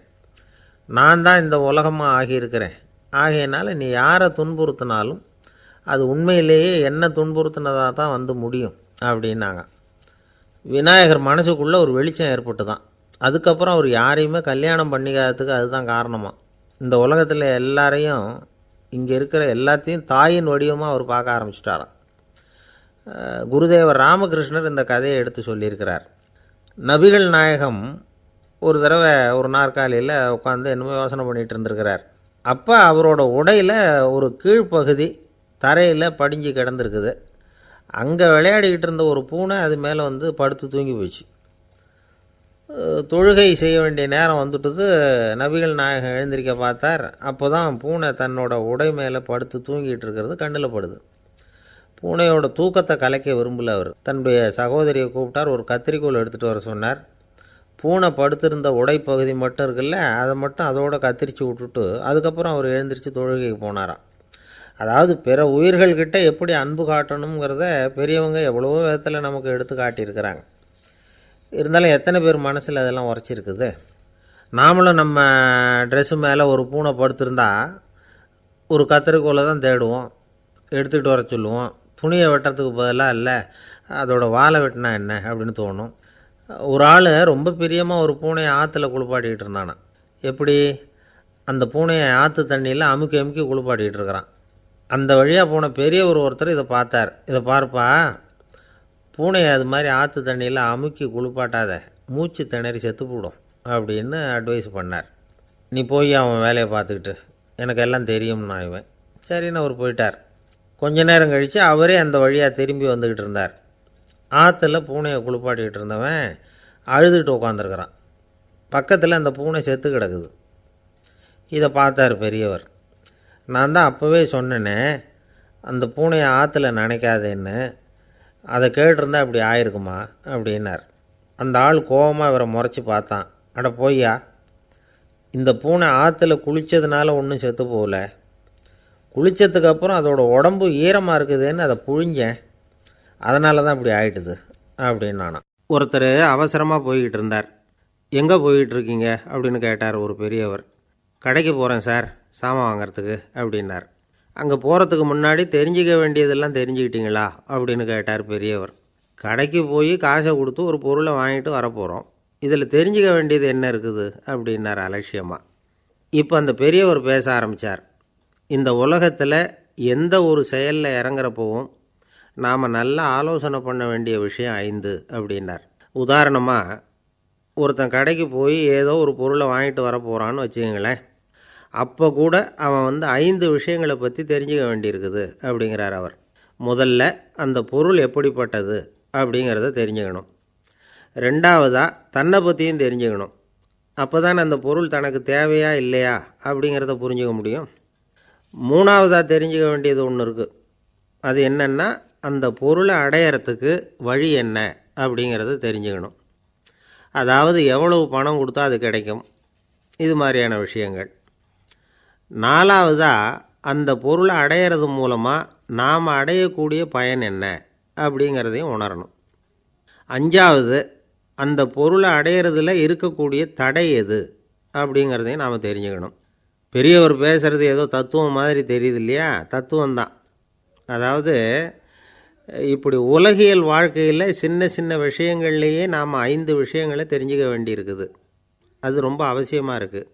நான் தான் இந்த உலகமாக ஆகியிருக்கிறேன். ஆகையினால நீ யாரை துன்புறுத்தினாலும் அது உண்மையிலேயே என்ன துன்புறுத்தினதாக தான் வந்து முடியும் அப்படின்னாங்க. விநாயகர் மனசுக்குள்ளே ஒரு வெளிச்சம் ஏற்பட்டு தான். அதுக்கப்புறம் அவர் யாரையுமே கல்யாணம் பண்ணிக்காததுக்கு அதுதான் காரணமாக. இந்த உலகத்தில் எல்லாரையும், இங்கே இருக்கிற எல்லாத்தையும் தாயின் வடிவமாக அவர் பார்க்க ஆரம்பிச்சிட்டாராம். குருதேவர் ராமகிருஷ்ணர் இந்த கதையை எடுத்து சொல்லியிருக்கிறார். நபிகள் நாயகம் ஒரு தடவை ஒரு நாற்காலியில் உட்காந்து என்னமோ யோசனை பண்ணிகிட்டு இருந்திருக்கிறார். அப்போ அவரோட உடையில் ஒரு கீழ்ப்பகுதி தரையில் படிஞ்சு கிடந்திருக்குது. அங்கே விளையாடிக்கிட்டு இருந்த ஒரு பூனை அது மேலே வந்து படுத்து தூங்கி போச்சு. தொழுகை செய்ய வேண்டிய நேரம் வந்துட்டுது. நபிகள் நாயகம் எழுந்திருக்க பார்த்தார். அப்போ தான் பூனை தன்னோட உடை மேலே படுத்து தூங்கிட்டு இருக்கிறது கண்ணில் படுது. பூனையோட தூக்கத்தை கலைக்க விரும்பல அவர். தன்னுடைய சகோதரியை கூப்பிட்டார். ஒரு கத்திரிக்கோள் எடுத்துகிட்டு வர சொன்னார். பூனை படுத்திருந்த உடைப்பகுதி மட்டும் இருக்குல்ல, அதை மட்டும் அதோட கத்திரிச்சு விட்டுட்டு அதுக்கப்புறம் அவர் எழுந்திரிச்சு தொழுகைக்கு போனாராம். அதாவது பிற உயிர்கள்கிட்ட எப்படி அன்பு காட்டணுங்கிறத பெரியவங்க எவ்வளவோ விதத்தில் நமக்கு எடுத்து காட்டியிருக்கிறாங்க. இருந்தாலும் எத்தனை பேர் மனசில் அதெல்லாம் உரைச்சிருக்குது? நாமளும் நம்ம ட்ரெஸ்ஸு மேலே ஒரு பூனை படுத்திருந்தா ஒரு கத்தரிக்கோலை தான் தேடுவோம், எடுத்துக்கிட்டு வர சொல்லுவோம். துணியை வெட்டுறதுக்கு பதிலாக இல்லை அதோட வாழை வெட்டினா என்ன அப்படின்னு தோணும். ஒரு ஆள் ரொம்ப பிரியமாக ஒரு பூனையை ஆற்றுல குளிப்பாட்டிக்கிட்டு இருந்தானா. எப்படி? அந்த பூனையை ஆற்று தண்ணியில் அமுக்கி அமுக்கி குளிப்பாட்டிக்கிட்டு இருக்கிறான். அந்த வழியாக போன பெரியவர் ஒருத்தர் இதை பார்த்தார். இதை பார்ப்பா, பூனையை அது மாதிரி ஆற்று தண்ணியில் அமுக்கி குளிப்பாட்டாத, மூச்சு திணறி செத்து போடும் அப்படின்னு அட்வைஸ் பண்ணார். நீ போய் அவன் வேலையை பார்த்துக்கிட்டு, எனக்கு எல்லாம் தெரியும்னா இவன். சரின்னு அவர் போயிட்டார். கொஞ்ச நேரம் கழித்து அவரே அந்த வழியாக திரும்பி வந்துக்கிட்டு இருந்தார். ஆற்றுல பூனையை குளிப்பாட்டிக்கிட்டு இருந்தவன் அழுதுகிட்டு உட்காந்துருக்கிறான். பக்கத்தில் அந்த பூனை செத்து கிடக்குது. இதை பார்த்தார் பெரியவர். நான் தான் அப்போவே சொன்னேனே அந்த பூனையை ஆற்றுல நினைக்காதேன்னு, அதை கேட்டிருந்தா இப்படி ஆயிருக்குமா அப்படின்னார். அந்த ஆள் கோபமாக இவரை முறைச்சி பார்த்தான். அட போய்யா, இந்த பூனை ஆற்றுல குளித்ததுனால ஒன்றும் செத்து போகல, குளித்ததுக்கப்புறம் அதோட உடம்பு ஈரமாக இருக்குதுன்னு அதை புழிஞ்சேன், அதனால தான் இப்படி ஆயிட்டுது அப்படின்னு நானா. ஒருத்தர் அவசரமாக போய்கிட்டு இருந்தார். எங்கே போய்கிட்டு இருக்கீங்க அப்படின்னு கேட்டார் ஒரு பெரியவர். கடைக்கு போகிறேன் சார், சாமான் வாங்கிறதுக்கு அப்படின்னார். அங்கே போகிறதுக்கு முன்னாடி தெரிஞ்சிக்க வேண்டியதெல்லாம் தெரிஞ்சுக்கிட்டீங்களா அப்படின்னு கேட்டார் பெரியவர். கடைக்கு போய் காசை கொடுத்து ஒரு பொருளை வாங்கிட்டு வரப்போகிறோம், இதில் தெரிஞ்சிக்க வேண்டியது என்ன இருக்குது அப்படின்னார் அலட்சியமாக. இப்போ அந்த பெரியவர் பேச ஆரம்பித்தார். இந்த உலகத்தில் எந்த ஒரு செயலில் இறங்குறப்பவும் நாம் நல்லா ஆலோசனை பண்ண வேண்டிய விஷயம் 5 அப்படின்னார். உதாரணமாக, ஒருத்தன் கடைக்கு போய் ஏதோ ஒரு பொருளை வாங்கிட்டு வர போகிறான்னு வச்சுக்கங்களேன். அப்போ கூட அவன் 5 விஷயங்களை பற்றி தெரிஞ்சுக்க வேண்டியிருக்குது அப்படிங்கிறார் அவர். முதல்ல அந்த பொருள் எப்படிப்பட்டது அப்படிங்கிறத தெரிஞ்சுக்கணும். ரெண்டாவதாக தன்னை பற்றியும் தெரிஞ்சுக்கணும். அப்போ தான் அந்த பொருள் தனக்கு தேவையா இல்லையா அப்படிங்கிறத புரிஞ்சுக்க முடியும். மூணாவதாக தெரிஞ்சுக்க வேண்டியது ஒன்று இருக்குது. அது என்னென்னா, அந்த பொருளை அடையிறதுக்கு வழி என்ன அப்படிங்கிறத தெரிஞ்சுக்கணும். அதாவது எவ்வளவு பணம் கொடுத்தா அது கிடைக்கும், இது மாதிரியான விஷயங்கள். நாலாவதாக அந்த பொருளை அடையிறது மூலமாக நாம் அடையக்கூடிய பயன் என்ன அப்படிங்கிறதையும் உணரணும். அஞ்சாவது, அந்த பொருளை அடையிறதுல இருக்கக்கூடிய தடை எது அப்படிங்கிறதையும் நாம் தெரிஞ்சுக்கணும். பெரியவர் பேசுகிறது ஏதோ தத்துவம் மாதிரி தெரியுது இல்லையா? தத்துவம்தான். அதாவது இப்படி உலகியல் வாழ்க்கையில் சின்ன சின்ன விஷயங்கள்லேயே நாம் 5 விஷயங்களை தெரிஞ்சுக்க வேண்டியிருக்குது. அது ரொம்ப அவசியமாக இருக்குது.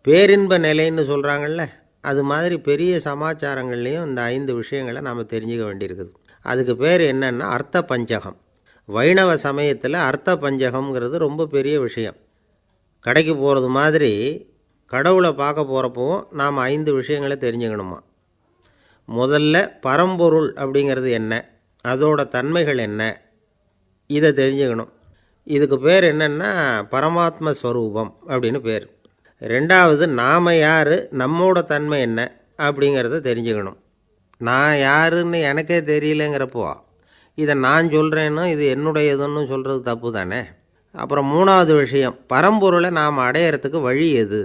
பேரின்ப நிலைன்னு சொல்கிறாங்கள்ல, அது மாதிரி பெரிய சமாச்சாரங்கள்லேயும் இந்த 5 விஷயங்களை நாம் தெரிஞ்சுக்க வேண்டியிருக்குது. அதுக்கு பேர் என்னென்னா அர்த்த பஞ்சகம். வைணவ சமயத்தில் அர்த்த பஞ்சகம்ங்கிறது ரொம்ப பெரிய விஷயம். கடைக்கு போகிறது மாதிரி கடவுளை பார்க்க போகிறப்பவும் நாம் 5 விஷயங்களை தெரிஞ்சுக்கணுமா. முதல்ல பரம்பொருள் அப்படிங்கிறது என்ன, அதோட தன்மைகள் என்ன, இதை தெரிஞ்சுக்கணும். இதுக்கு பேர் என்னென்னா பரமாத்ம ஸ்வரூபம் அப்படின்னு பேர். ரெண்டாவது, நாம் யார், நம்மோட தன்மை என்ன அப்படிங்கிறத தெரிஞ்சுக்கணும். நான் யாருன்னு எனக்கே தெரியலங்கிறப்போ இதை நான் சொல்கிறேன்னு இது என்னுடையதுன்னு சொல்கிறது தப்பு தானே. அப்புறம் மூணாவது விஷயம், பரம்பொருளை நாம் அடையிறதுக்கு வழி எது,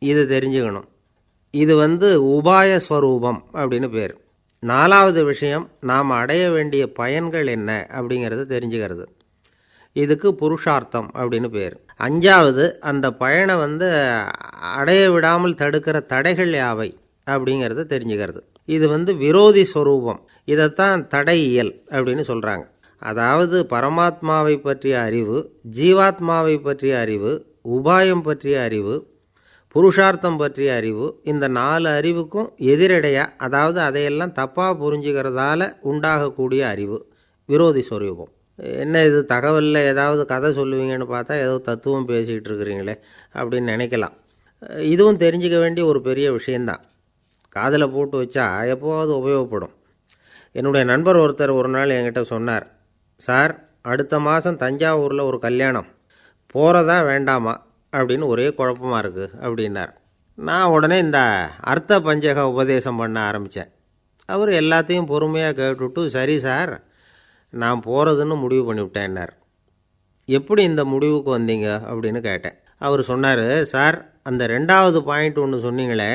இதை தெரிஞ்சுக்கணும். இது உபாய ஸ்வரூபம் அப்படின்னு பேர். நாலாவது விஷயம், நாம் அடைய வேண்டிய பயன்கள் என்ன அப்படிங்கிறத தெரிஞ்சுக்கிறது. இதுக்கு புருஷார்த்தம் அப்படின்னு பேர். அஞ்சாவது, அந்த பயனை அடைய விடாமல் தடுக்கிற தடைகள் யாவை அப்படிங்கிறத தெரிஞ்சுக்கிறது. இது விரோதி ஸ்வரூபம். இதைத்தான் தடையியல் அப்படின்னு சொல்கிறாங்க. அதாவது பரமாத்மாவை பற்றிய அறிவு, ஜீவாத்மாவை பற்றிய அறிவு, உபாயம் பற்றிய அறிவு, புருஷார்த்தம் பற்றிய அறிவு, இந்த 4 அறிவுக்கும் எதிரடையாக, அதாவது அதையெல்லாம் தப்பாக புரிஞ்சுக்கிறதால உண்டாகக்கூடிய அறிவு விரோதி ஸ்வரூபம். என்ன இது தகவலில் ஏதாவது கதை சொல்லுவீங்கன்னு பார்த்தா ஏதோ தத்துவம் பேசிகிட்டு இருக்கிறீங்களே அப்படின்னு நினைக்கலாம். இதுவும் தெரிஞ்சிக்க வேண்டிய ஒரு பெரிய விஷயந்தான். காதில் போட்டு வச்சா எப்போவாவது உபயோகப்படும். என்னுடைய நண்பர் ஒருத்தர் ஒரு நாள் என்கிட்ட சொன்னார், சார், அடுத்த மாதம் தஞ்சாவூரில் ஒரு கல்யாணம், போகிறதா வேண்டாமா அப்படின்னு ஒரே குழப்பமாக இருக்குது அப்படின்னார். நான் உடனே இந்த அர்த்த பஞ்சக உபதேசம் பண்ண ஆரம்பித்தேன். அவர் எல்லாத்தையும் பொறுமையாக கேட்டுவிட்டு, சரி சார், நான் போகிறதுன்னு முடிவு பண்ணிவிட்டேன்னார். எப்படி இந்த முடிவுக்கு வந்தீங்க அப்படின்னு கேட்டேன். அவர் சொன்னார், சார், அந்த 2வது பாயிண்ட் ஒன்று சொன்னீங்களே,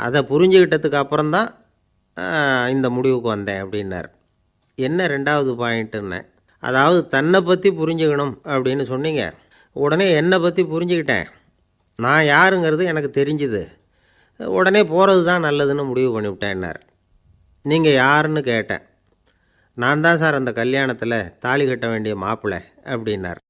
அதை புரிஞ்சுக்கிட்டதுக்கு அப்புறம்தான் இந்த முடிவுக்கு வந்தேன் அப்படின்னார். என்ன 2வது பாயிண்ட்டுன்னு? அதாவது தன்னை பற்றி புரிஞ்சுக்கணும் அப்படின்னு சொன்னீங்க. உடனே என்னை பற்றி புரிஞ்சுக்கிட்டேன். நான் யாருங்கிறது எனக்கு தெரிஞ்சுது. உடனே போகிறது தான் நல்லதுன்னு முடிவு பண்ணிவிட்டேன்னார். நீங்கள் யாருன்னு கேட்டேன். நான் தான் சார் அந்த கல்யாணத்தில் தாலி கட்ட வேண்டிய மாப்பிள்ளை அப்படின்னார்.